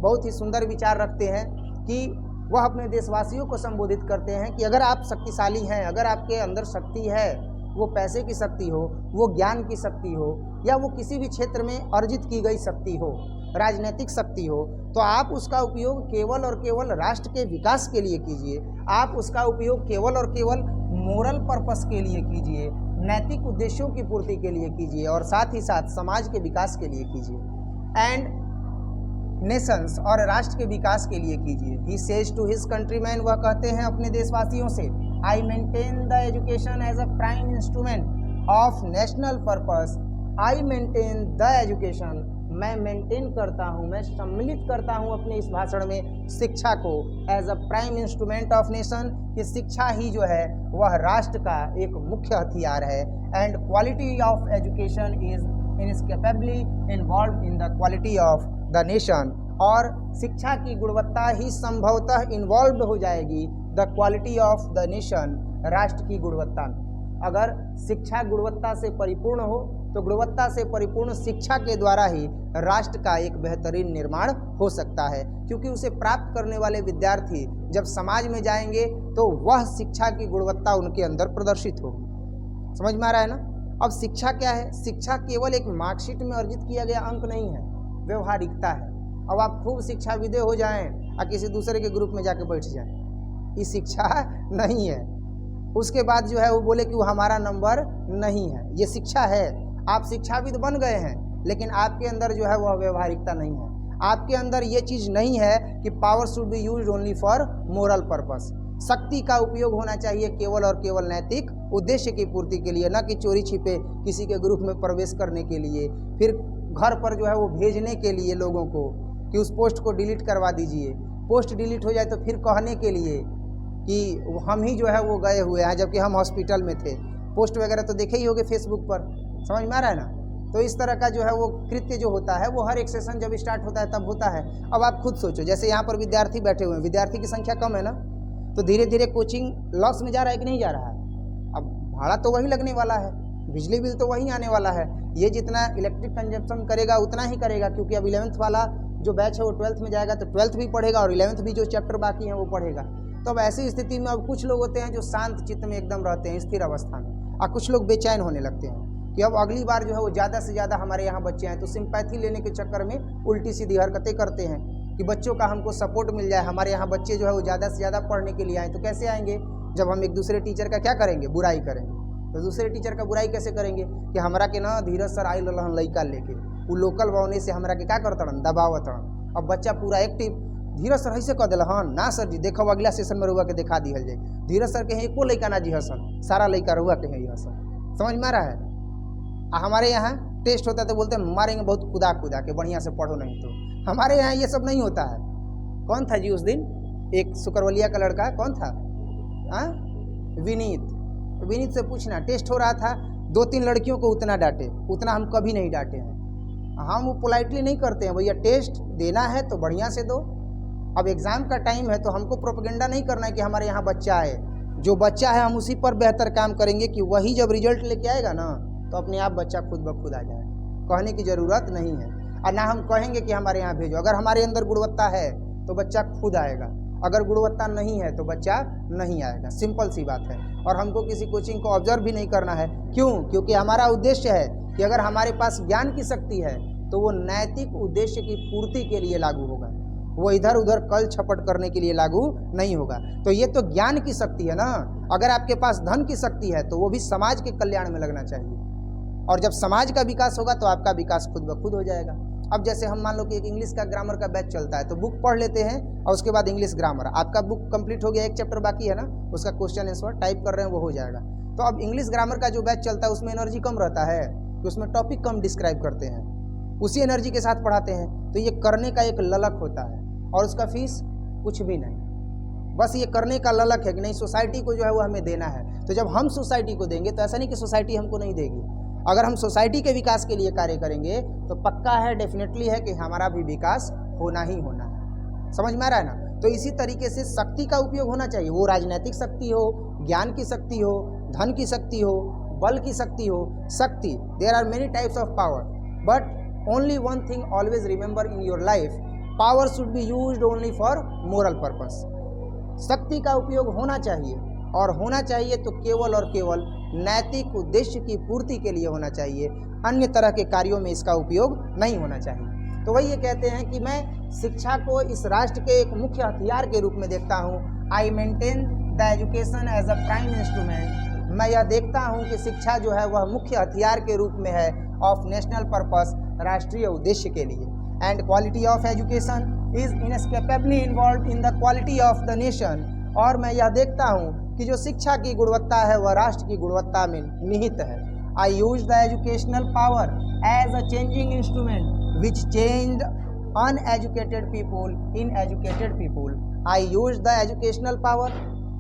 बहुत ही सुंदर विचार रखते हैं कि वह अपने देशवासियों को संबोधित करते हैं कि अगर आप शक्तिशाली हैं, अगर आपके अंदर शक्ति है, वो पैसे की शक्ति हो, वो ज्ञान की शक्ति हो, या वो किसी भी क्षेत्र में अर्जित की गई शक्ति हो, राजनीतिक शक्ति हो, तो आप उसका उपयोग केवल और केवल राष्ट्र के विकास के लिए कीजिए। आप उसका उपयोग केवल और केवल मोरल पर्पस के लिए कीजिए, नैतिक उद्देश्यों की पूर्ति के लिए कीजिए, और साथ ही साथ समाज के विकास के लिए कीजिए, एंड नेशंस, और राष्ट्र के विकास के लिए कीजिए। He says to his countryman, वह कहते हैं अपने देशवासियों से, I maintain the education as a prime instrument of national purpose. I maintain the education, मैं मेंटेन करता हूँ, मैं सम्मिलित करता हूँ अपने इस भाषण में शिक्षा को as a prime instrument of nation, कि शिक्षा ही जो है वह राष्ट्र का एक मुख्य हथियार है। And quality of education is inescapably involve in the quality of the nation, और शिक्षा की गुणवत्ता ही संभवतः इन्वॉल्व हो जाएगी the quality of the nation, राष्ट्र की गुणवत्ता में। अगर शिक्षा गुणवत्ता से परिपूर्ण हो तो गुणवत्ता से परिपूर्ण शिक्षा के द्वारा ही राष्ट्र का एक बेहतरीन निर्माण हो सकता है, क्योंकि उसे प्राप्त करने वाले विद्यार्थी जब समाज में जाएंगे तो वह शिक्षा की गुणवत्ता उनके अंदर प्रदर्शित होगी। समझ में आ रहा है ना। अब शिक्षा क्या है? शिक्षा केवल एक मार्कशीट में अर्जित किया गया अंक नहीं है, व्यवहारिकता है। अब आप खूब शिक्षाविदे हो जाएं और किसी दूसरे के ग्रुप में जाके बैठ जाएं, ये शिक्षा नहीं है। उसके बाद जो है वो बोले कि वो हमारा नंबर नहीं है, ये शिक्षा है। आप शिक्षाविद बन गए हैं लेकिन आपके अंदर जो है वह व्यवहारिकता नहीं है। आपके अंदर ये चीज़ नहीं है कि power should be used only for moral purpose. शक्ति का उपयोग होना चाहिए केवल और केवल नैतिक उद्देश्य की पूर्ति के लिए, न कि चोरी छिपे किसी के ग्रुप में प्रवेश करने के लिए, फिर घर पर जो है वो भेजने के लिए लोगों को कि उस पोस्ट को डिलीट करवा दीजिए। पोस्ट डिलीट हो जाए तो फिर कहने के लिए कि हम ही जो है वो गए हुए हैं, जबकि हम हॉस्पिटल में थे। पोस्ट वगैरह तो देखे ही होंगे फेसबुक पर, समझ में आ रहा है ना। तो इस तरह का जो है वो कृत्य जो होता है वो हर एक सेशन जब स्टार्ट होता है तब होता है। अब आप खुद सोचो, जैसे यहाँ पर विद्यार्थी बैठे हुए हैं, विद्यार्थी की संख्या कम है ना, तो धीरे धीरे कोचिंग लॉस में जा रहा है कि नहीं जा रहा है। अब भाड़ा तो वही लगने वाला है, बिजली बिल तो वही आने वाला है, ये जितना इलेक्ट्रिक कंजप्शन करेगा उतना ही करेगा, क्योंकि अब 11th वाला जो बैच है वो 12th में जाएगा तो 12th भी पढ़ेगा और 11th भी जो चैप्टर बाकी हैं वो पढ़ेगा। तो अब ऐसी स्थिति में अब कुछ लोग होते हैं जो शांत चित्त में एकदम रहते हैं, स्थिर अवस्था में, और कुछ लोग बेचैन होने लगते हैं कि अब अगली बार जो है वो ज़्यादा से ज़्यादा हमारे यहाँ बच्चे हैं, तो सिंपैथी लेने के चक्कर में उल्टी सीधी हरकतें करते हैं कि बच्चों का हमको सपोर्ट मिल जाए, हमारे यहाँ बच्चे जो है वो ज़्यादा से ज़्यादा पढ़ने के लिए आएँ। तो कैसे आएंगे? जब हम एक दूसरे टीचर का क्या करेंगे? बुराई करेंगे। तो दूसरे टीचर का बुराई कैसे करेंगे कि हमरा के ना धीरज सर आई लहन लइका लेके वो लोकल बौने से हमरा के क्या करतड़न, दबावतड़न। अब बच्चा पूरा एक्टिव, धीरज सर ऐसे कह दिल, हाँ ना सर जी, देखो अगला सेशन में रुआ के दिखा दी जाए। धीरज सर के एको लइका ना जी हसन, सारा लइका रुआ के है हसन। समझ में आ रहा है। हमारे यहाँ टेस्ट होता है तो बोलते हैं मारेंगे बहुत कुदा कुदा के, बढ़िया से पढ़ो नहीं तो। हमारे यहाँ ये सब नहीं होता है। कौन था जी उस दिन? एक सुकरवलिया का लड़का, कौन था? हाँ, विनीत। विनीत से पूछना, टेस्ट हो रहा था, 2-3 लड़कियों को उतना डांटे, उतना हम कभी नहीं डांटे हैं। हम वो पोलाइटली नहीं करते हैं, भैया टेस्ट देना है तो बढ़िया से दो। अब एग्ज़ाम का टाइम है तो हमको प्रोपेगेंडा नहीं करना है कि हमारे यहाँ बच्चा है, जो बच्चा है हम उसी पर बेहतर काम करेंगे कि वही जब रिजल्ट लेके आएगा ना तो अपने आप बच्चा खुद ब खुद आ जाएगा। कहने की ज़रूरत नहीं है, और ना हम कहेंगे कि हमारे यहाँ भेजो। अगर हमारे अंदर गुणवत्ता है तो बच्चा खुद आएगा, अगर गुणवत्ता नहीं है तो बच्चा नहीं आएगा। सिंपल सी बात है। और हमको किसी कोचिंग को ऑब्जर्व भी नहीं करना है। क्यों? क्योंकि हमारा उद्देश्य है कि अगर हमारे पास ज्ञान की शक्ति है तो वो नैतिक उद्देश्य की पूर्ति के लिए लागू होगा, वो इधर उधर कल छपट करने के लिए लागू नहीं होगा। तो ये तो ज्ञान की शक्ति है ना। अगर आपके पास धन की शक्ति है तो वो भी समाज के कल्याण में लगना चाहिए, और जब समाज का विकास होगा तो आपका विकास खुद ब खुद हो जाएगा। अब जैसे हम मान लो कि एक इंग्लिश का ग्रामर का बैच चलता है तो बुक पढ़ लेते हैं और उसके बाद इंग्लिश ग्रामर, आपका बुक कंप्लीट हो गया, एक चैप्टर बाकी है ना, उसका क्वेश्चन आंसर टाइप कर रहे हैं, वो हो जाएगा। तो अब इंग्लिश ग्रामर का जो बैच चलता है उसमें एनर्जी कम रहता है, तो उसमें टॉपिक कम डिस्क्राइब करते हैं, उसी एनर्जी के साथ पढ़ाते हैं। तो ये करने का एक ललक होता है और उसका फीस कुछ भी नहीं, बस ये करने का ललक है कि नहीं सोसाइटी को जो है वो हमें देना है। तो जब हम सोसाइटी को देंगे तो ऐसा नहीं कि सोसाइटी हमको नहीं देगी। अगर हम सोसाइटी के विकास के लिए कार्य करेंगे तो पक्का है, डेफिनेटली है कि हमारा भी विकास होना ही होना है। समझ में आ रहा है ना। तो इसी तरीके से शक्ति का उपयोग होना चाहिए, वो राजनीतिक शक्ति हो, ज्ञान की शक्ति हो, धन की शक्ति हो, बल की शक्ति हो। शक्ति, there are many types of power, but only one thing always remember in your life, power should be used only for moral purpose. शक्ति का उपयोग होना चाहिए, और होना चाहिए तो केवल और केवल नैतिक उद्देश्य की पूर्ति के लिए होना चाहिए, अन्य तरह के कार्यों में इसका उपयोग नहीं होना चाहिए। तो वही ये कहते हैं कि मैं शिक्षा को इस राष्ट्र के एक मुख्य हथियार के रूप में देखता हूँ। I maintain the education as a prime instrument. मैं यह देखता हूँ कि शिक्षा जो है वह मुख्य हथियार के रूप में है ऑफ नेशनल पर्पस, राष्ट्रीय उद्देश्य के लिए। And quality of education is inescapably involve in the quality of the nation. और मैं यह देखता हूँ कि जो शिक्षा की गुणवत्ता है वह राष्ट्र की गुणवत्ता में निहित है। I use the educational power as a changing instrument which change uneducated people in educated people. I use the educational power,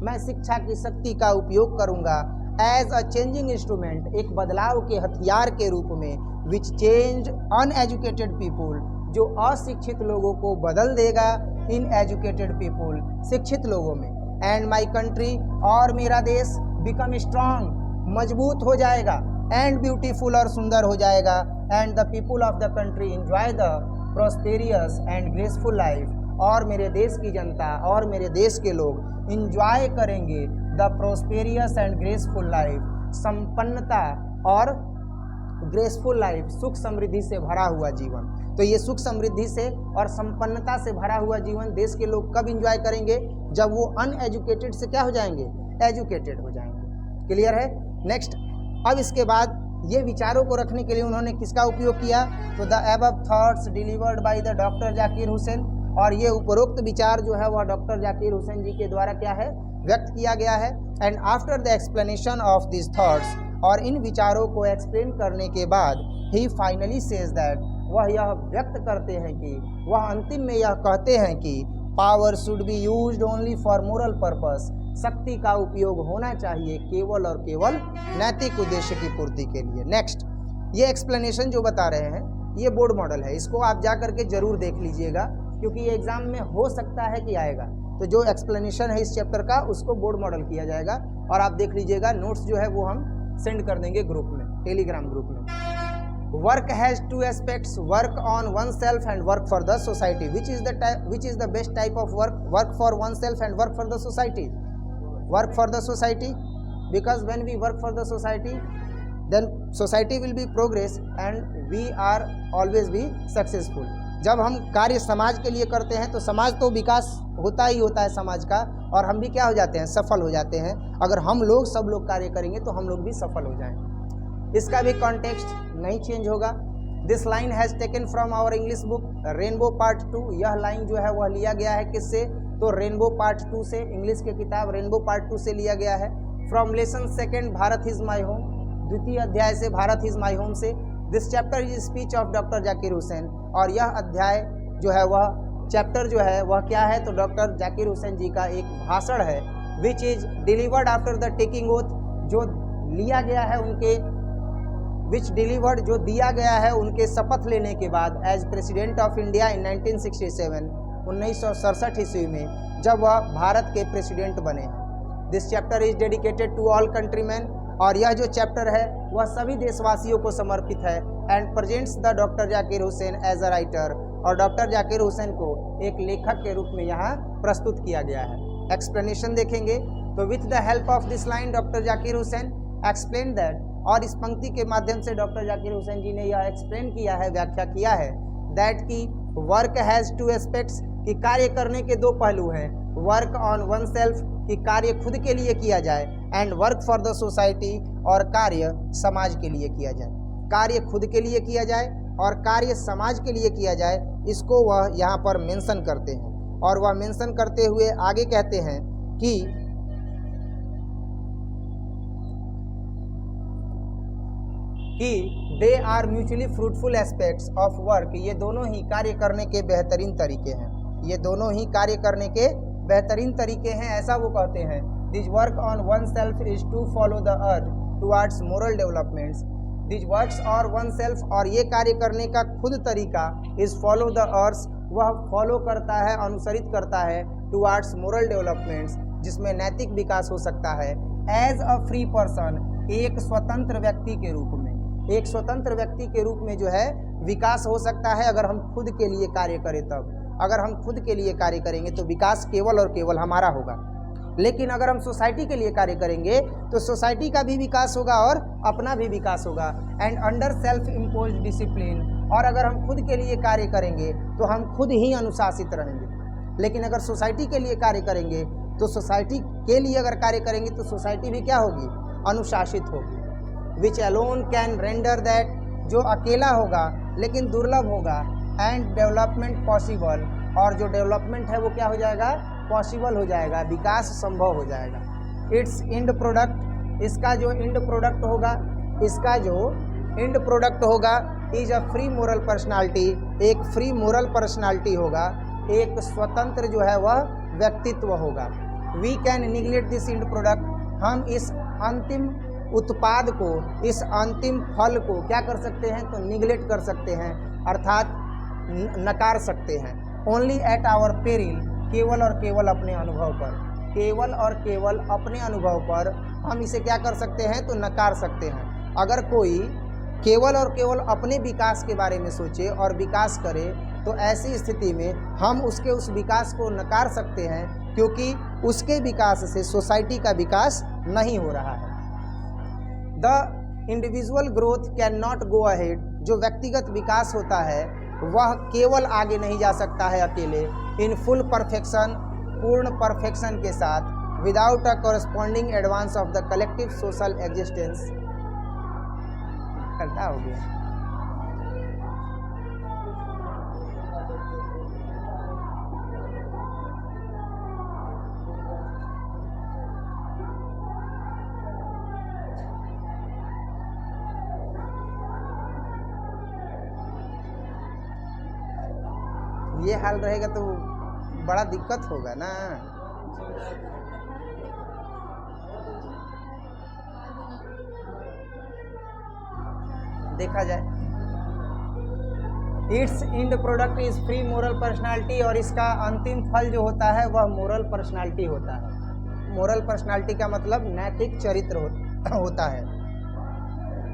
मैं शिक्षा की शक्ति का उपयोग करूंगा एज अ चेंजिंग इंस्ट्रूमेंट, एक बदलाव के हथियार के रूप में, विच चेंज अनएजुकेटेड पीपुल, जो अशिक्षित लोगों को बदल देगा इन एजुकेटेड पीपुल, शिक्षित लोगों में। एंड माई कंट्री, और मेरा देश, बिकम स्ट्रांग, मजबूत हो जाएगा, एंड ब्यूटीफुल, और सुंदर हो जाएगा, and the people of the country enjoy the prosperous and graceful life, और मेरे देश की जनता और मेरे देश के लोग इंजॉय करेंगे the prosperous and graceful life, संपन्नता और ग्रेसफुल लाइफ, सुख समृद्धि से भरा हुआ जीवन। तो ये सुख समृद्धि से और संपन्नता से भरा हुआ जीवन देश के लोग कब इंजॉय करेंगे? जब वो अनएजुकेटेड से क्या हो जाएंगे? एजुकेटेड हो जाएंगे। क्लियर है? नेक्स्ट, अब इसके बाद ये विचारों को रखने के लिए उन्होंने किसका उपयोग किया? तो the above thoughts delivered by the doctor Zakir Hussain, और ये उपरोक्त विचार जो है वह डॉक्टर जाकिर हुसैन जी के द्वारा क्या है? व्यक्त किया गया है। And after the explanation of this thoughts, और इन विचारों को एक्सप्लेन करने के बाद ही फाइनली सेज दैट, वह यह व्यक्त करते हैं कि, वह अंतिम में यह कहते हैं कि power should be used only for moral purpose, शक्ति का उपयोग होना चाहिए केवल और केवल नैतिक उद्देश्य की पूर्ति के लिए। नेक्स्ट, ये एक्सप्लेनेशन जो बता रहे हैं ये बोर्ड मॉडल है, इसको आप जा करके जरूर देख लीजिएगा, क्योंकि ये एग्जाम में हो सकता है कि आएगा। तो जो एक्सप्लेनेशन है इस चैप्टर का उसको बोर्ड मॉडल किया जाएगा, और आप देख लीजिएगा। नोट्स जो है वो हम सेंड कर देंगे ग्रुप में, टेलीग्राम ग्रुप में। Work has two aspects, work on oneself and work for the society. Which is the best type of work? Work for oneself and work for the society. Work for the society, because when we work for the society then society will be progress and we are always be successful. जब हम कार्य समाज के लिए करते हैं तो समाज तो विकास होता ही होता है समाज का, और हम भी क्या हो जाते हैं? सफल हो जाते हैं। अगर हम लोग सब लोग कार्य करेंगे तो हम लोग भी सफल हो जाएंगे। इसका भी कॉन्टेक्स्ट नहीं चेंज होगा। This line has taken from our English book Rainbow part 2। यह लाइन जो है वह लिया गया है किससे? तो रेनबो पार्ट 2 से, इंग्लिश की किताब रेनबो पार्ट 2 से लिया गया है। From lesson second Bharat is my home, द्वितीय अध्याय से, भारत इज माई होम से। This chapter is speech of doctor Zakir Hussain, और यह अध्याय जो है वह चैप्टर जो है वह क्या है? तो डॉक्टर जाकिर हुसैन जी का एक भाषण है, विच is delivered after the taking oath, जो लिया गया है उनके, विच डिलीवर्ड, जो दिया गया है उनके शपथ लेने के बाद, as president of India in 1967, 1967 ईस्वी में, जब वह भारत के प्रेसिडेंट बने। This chapter is dedicated to all countryman, और यह जो चैप्टर है वह सभी देशवासियों को समर्पित है। And presents the doctor Zakir Hussain as a writer, और डॉक्टर जाकिर हुसैन को एक लेखक के रूप में यहाँ प्रस्तुत किया गया है। एक्सप्लेनेशन देखेंगे तो with the help of this line doctor Zakir Hussain explain that, और इस पंक्ति के माध्यम से डॉक्टर जाकिर हुसैन जी ने यह एक्सप्लेन किया है, व्याख्या किया है, दैट की वर्क हैज़ टू एस्पेक्ट्स, कि कार्य करने के दो पहलू हैं। वर्क ऑन वन सेल्फ, कि कार्य खुद के लिए किया जाए, and work for the society, और कार्य समाज के लिए किया जाए। कार्य खुद के लिए किया जाए और कार्य समाज के लिए किया जाए, इसको वह यहाँ पर मेंशन करते हैं। और वह मेंशन करते हुए आगे कहते हैं कि they are mutually fruitful aspects of work, ये दोनों ही कार्य करने के बेहतरीन तरीके हैं। ये दोनों ही कार्य करने के बेहतरीन तरीके हैं, ऐसा वो कहते हैं। This work on oneself is to follow the earth towards moral developments. This works और वन सेल्फ, और ये कार्य करने का खुद तरीका, इज फॉलो द अर्थ, वह फॉलो करता है, अनुसरित करता है, टुवार्ड्स मोरल डेवलपमेंट्स, जिसमें नैतिक विकास हो सकता है। एज अ फ्री पर्सन, एक स्वतंत्र व्यक्ति के रूप में, एक स्वतंत्र व्यक्ति के रूप में जो है विकास हो सकता है, अगर हम खुद के लिए कार्य करें तब। अगर हम खुद के लिए कार्य करेंगे तो विकास केवल और केवल हमारा होगा। लेकिन अगर हम सोसाइटी के लिए कार्य करेंगे तो सोसाइटी का भी विकास होगा और अपना भी विकास होगा। And under self imposed discipline, और अगर हम खुद के लिए कार्य करेंगे तो हम खुद ही अनुशासित रहेंगे। लेकिन अगर सोसाइटी के लिए कार्य करेंगे तो सोसाइटी के लिए अगर कार्य करेंगे तो सोसाइटी भी क्या होगी? अनुशासित होगी। विच अलोन कैन रेंडर दैट, जो अकेला होगा लेकिन दुर्लभ होगा। एंड डेवलपमेंट पॉसिबल, और जो डेवलपमेंट है वो क्या हो जाएगा? पॉसिबल हो जाएगा, विकास संभव हो जाएगा। इट्स इंड प्रोडक्ट, इसका जो इंड प्रोडक्ट होगा, इसका जो इंड प्रोडक्ट होगा is a free moral personality, एक फ्री मोरल पर्सनालिटी होगा, एक स्वतंत्र जो है वह व्यक्तित्व होगा। We can neglect this end product, हम इस अंतिम उत्पाद को, इस अंतिम फल को क्या कर सकते हैं, तो निगलेक्ट कर सकते हैं, अर्थात नकार सकते हैं। ओनली एट आवर पेरिल, केवल और केवल अपने अनुभव पर, केवल और केवल अपने अनुभव पर हम इसे क्या कर सकते हैं, तो नकार सकते हैं। अगर कोई केवल और केवल अपने विकास के बारे में सोचे और विकास करे तो ऐसी स्थिति में हम उसके उस विकास को नकार सकते हैं, क्योंकि उसके विकास से सोसाइटी का विकास नहीं हो रहा है। The individual growth can not go ahead, जो व्यक्तिगत विकास होता है वह केवल आगे नहीं जा सकता है अकेले, इन फुल परफेक्शन, पूर्ण परफेक्शन के साथ, without a corresponding advance of the collective social existence. करता हो गया। ये हाल रहेगा तो बड़ा दिक्कत होगा ना। देखा जाए, its end product is free moral personality, और इसका अंतिम फल जो होता है वह मोरल पर्सनालिटी होता है। मोरल पर्सनालिटी का मतलब नैतिक चरित्र होता है।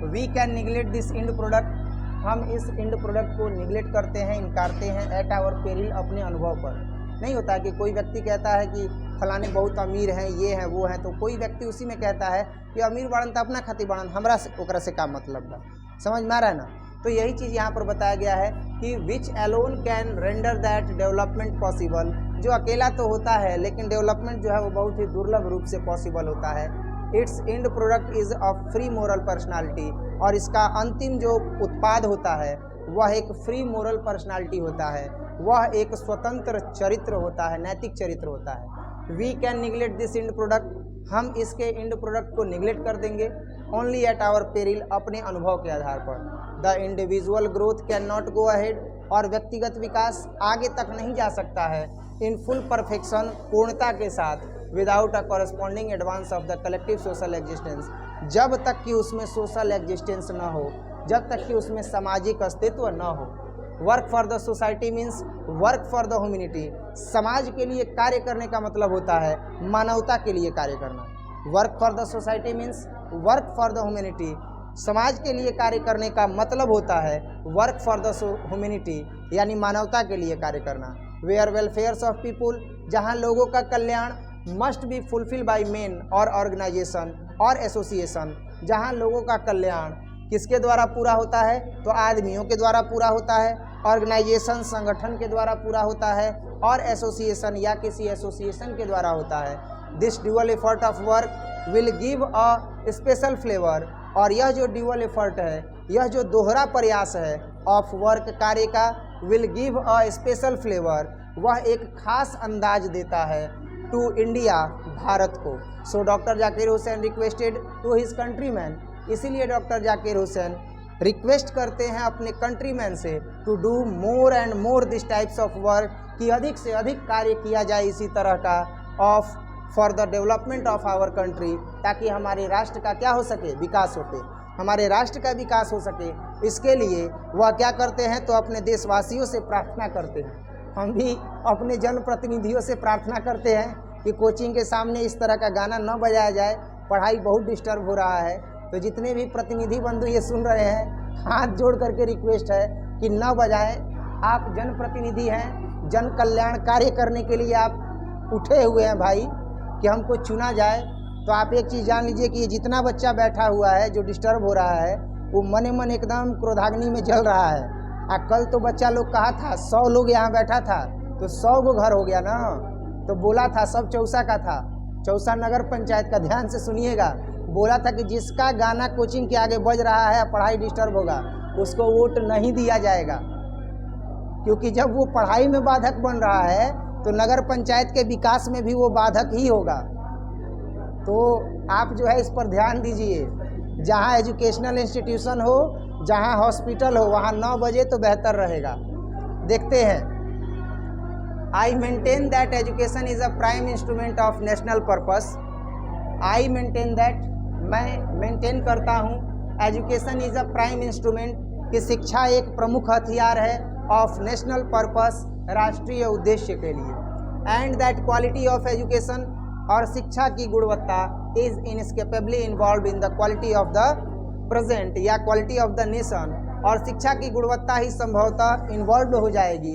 We can neglect this end product, हम इस इंड प्रोडक्ट को निगलेक्ट करते हैं, इनकारते हैं, एट आवर पेरिल, अपने अनुभव पर। नहीं होता कि कोई व्यक्ति कहता है कि फलाने बहुत अमीर हैं, ये हैं वो हैं, तो कोई व्यक्ति उसी में कहता है कि अमीर बाड़न तो अपना खातिर बाड़न, हमरा से ओकरा से का मतलब बा। समझ में आ रहा है ना। तो यही चीज़ यहाँ पर बताया गया है कि which alone can render that development possible, जो अकेला तो होता है लेकिन डेवलपमेंट जो है वो बहुत ही दुर्लभ रूप से पॉसिबल होता है। Its end product is a free moral personality, और इसका अंतिम जो उत्पाद होता है वह एक फ्री मोरल पर्सनालिटी होता है, वह एक स्वतंत्र चरित्र होता है, नैतिक चरित्र होता है। We can neglect this end product, हम इसके इंड प्रोडक्ट को निगलेक्ट कर देंगे, ओनली एट आवर पेरिल, अपने अनुभव के आधार पर। The individual growth can not go ahead, और व्यक्तिगत विकास आगे तक नहीं जा सकता है, इन फुल परफेक्शन, पूर्णता के साथ, without a corresponding advance of the collective social existence, जब तक कि उसमें सोशल एग्जिस्टेंस न हो, जब तक कि उसमें सामाजिक अस्तित्व न हो। Work for the society means work for the humanity, समाज के लिए कार्य करने का मतलब होता है मानवता के लिए कार्य करना। Work for the society means work for the humanity, समाज के लिए कार्य करने का मतलब होता है वर्क फॉर द ह्यूमैनिटी, यानी मानवता के लिए कार्य करना। वेयर वेलफेयर्स ऑफ पीपुल, जहाँ लोगों का कल्याण must be fulfil by men और ऑर्गेनाइजेशन और एसोसिएशन, जहाँ लोगों का कल्याण किसके द्वारा पूरा होता है, तो आदमियों के द्वारा पूरा होता है, ऑर्गेनाइजेशन संगठन के द्वारा पूरा होता है, और एसोसिएशन या किसी एसोसिएशन के द्वारा होता है। This dual effort of work will give a special flavour, और यह जो ड्यूअल एफर्ट है, यह जो दोहरा प्रयास है ऑफ वर्क, कार्य का, will give a special flavour, वह एक खास अंदाज देता है टू इंडिया, भारत को। So doctor Zakir Hussain requested to his countryman, इसीलिए डॉक्टर जाकिर हुसैन रिक्वेस्ट करते हैं अपने कंट्रीमैन से to do more and more this types of work, कि अधिक से अधिक कार्य किया जाए इसी तरह का, of for the development of our country, ताकि हमारे राष्ट्र का क्या हो सके, विकास हो सके, हमारे राष्ट्र का विकास हो सके। इसके लिए वह क्या करते हैं, तो अपने देशवासियों से प्रार्थना करते हैं। हम भी अपने जनप्रतिनिधियों से प्रार्थना करते हैं कि कोचिंग के सामने इस तरह का गाना न बजाया जाए, पढ़ाई बहुत डिस्टर्ब हो रहा है। तो जितने भी प्रतिनिधि बंधु ये सुन रहे हैं, हाथ जोड़ करके रिक्वेस्ट है कि न बजाएं। आप जनप्रतिनिधि हैं, जन कल्याण कार्य करने के लिए आप उठे हुए हैं भाई, कि हमको चुना जाए। तो आप एक चीज़ जान लीजिए कि ये जितना बच्चा बैठा हुआ है जो डिस्टर्ब हो रहा है, वो मने मन एकदम क्रोधाग्नि में जल रहा है। कल तो बच्चा लोग कहा था 100 लोग यहाँ बैठा था, तो 100 गो घर हो गया ना। तो बोला था सब चौसा का था, चौसा नगर पंचायत का, ध्यान से सुनिएगा। बोला था कि जिसका गाना कोचिंग के आगे बज रहा है, पढ़ाई डिस्टर्ब होगा, उसको वोट नहीं दिया जाएगा, क्योंकि जब वो पढ़ाई में बाधक बन रहा है तो नगर पंचायत के विकास में भी वो बाधक ही होगा। तो आप जो है इस पर ध्यान दीजिए। जहाँ एजुकेशनल इंस्टीट्यूशन हो, जहाँ हॉस्पिटल हो, वहाँ 9 बजे तो बेहतर रहेगा। देखते हैं। I maintain that education is a prime instrument of national purpose. I maintain that, मैं मेंटेन करता हूँ, education is a prime instrument, कि शिक्षा एक प्रमुख हथियार है, ऑफ नेशनल पर्पस, राष्ट्रीय उद्देश्य के लिए। And that quality of education, और शिक्षा की गुणवत्ता, is inescapably involve in the quality of the present या क्वालिटी ऑफ द नेशन, और शिक्षा की गुणवत्ता ही संभवतः इन्वॉल्व हो जाएगी।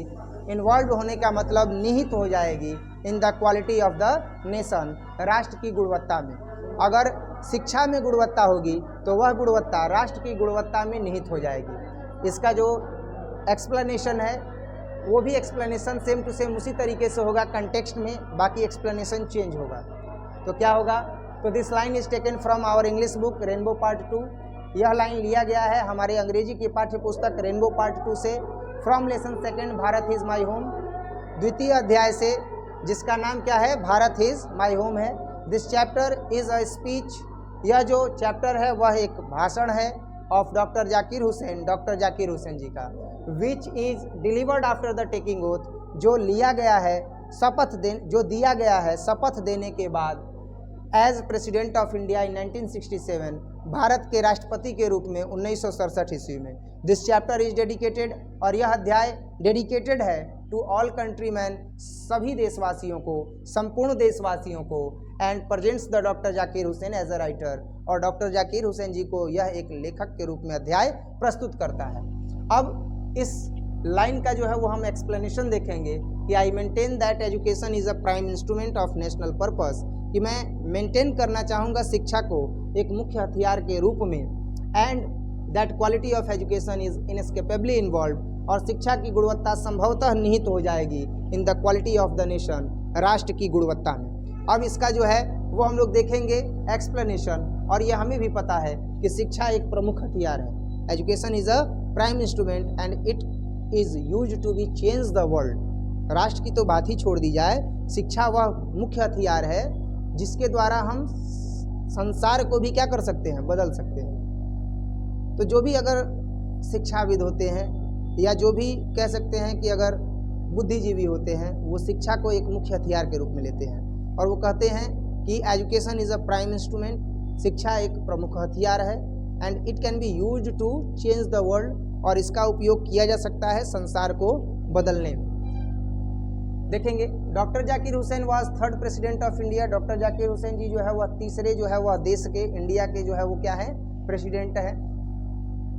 इन्वॉल्व होने का मतलब निहित हो जाएगी in the quality of the nation, राष्ट्र की गुणवत्ता में। अगर शिक्षा में गुणवत्ता होगी तो वह गुणवत्ता राष्ट्र की गुणवत्ता में निहित हो जाएगी। इसका जो एक्सप्लेनेशन है वो भी एक्सप्लेनेशन सेम टू सेम उसी तरीके से होगा कंटेक्स्ट में, बाकी एक्सप्लेनेशन चेंज होगा। तो क्या होगा? तो this line is taken from our English book Rainbow part 2। यह लाइन लिया गया है हमारे अंग्रेजी की पाठ्य पुस्तक रेनबो पार्ट 2 से, from lesson second Bharat is my home, द्वितीय अध्याय से, जिसका नाम क्या है? भारत इज़ माई होम है। This chapter is a speech, यह जो चैप्टर है वह एक भाषण है, of doctor Zakir Hussain, doctor Zakir Hussain ji का, which is delivered after the taking oath, जो लिया गया है जो दिया गया है शपथ देने के बाद, as president of India in 1967, Bharat के राष्ट्रपति के रूप में 1967 ईस्वी में। दिस चैप्टर इज डेडिकेटेड, और यह अध्याय डेडिकेटेड है टू ऑल कंट्रीमैन, सभी देशवासियों को, संपूर्ण देशवासियों को, and presents the doctor Zakir Hussain as a writer, और डॉक्टर जाकिर हुसैन जी को यह एक लेखक के रूप में अध्याय प्रस्तुत करता है। अब इस लाइन का जो है वो हम एक्सप्लेनेशन देखेंगे कि I maintain that education is a prime instrument of national purpose, कि मैं मेंटेन करना चाहूँगा शिक्षा को एक मुख्य हथियार के रूप में, and that quality of education is inescapably involve, और शिक्षा की गुणवत्ता संभवतः निहित हो जाएगी in the quality of the nation, राष्ट्र की गुणवत्ता में। अब इसका जो है वो हम लोग देखेंगे एक्सप्लेनेशन, और ये हमें भी पता है कि शिक्षा एक प्रमुख हथियार है। Education is a prime instrument and it is used to be change the world. राष्ट्र की तो बात ही छोड़ दी जाए, शिक्षा वह मुख्य हथियार है जिसके द्वारा हम संसार को भी क्या कर सकते हैं? बदल सकते हैं। तो जो भी अगर शिक्षाविद होते हैं, या जो भी कह सकते हैं कि अगर बुद्धिजीवी होते हैं, वो शिक्षा को एक मुख्य हथियार के रूप में लेते हैं, और वो कहते हैं कि education is a prime instrument, शिक्षा एक प्रमुख हथियार है, and it can be used to change the world, और इसका उपयोग किया जा सकता है संसार को बदलने में। देखेंगे, doctor Zakir Hussain was third president of India. Doctor Zakir Hussain ji जो है वह तीसरे जो है वह देश के, इंडिया के जो है वो क्या है? प्रेसिडेंट है।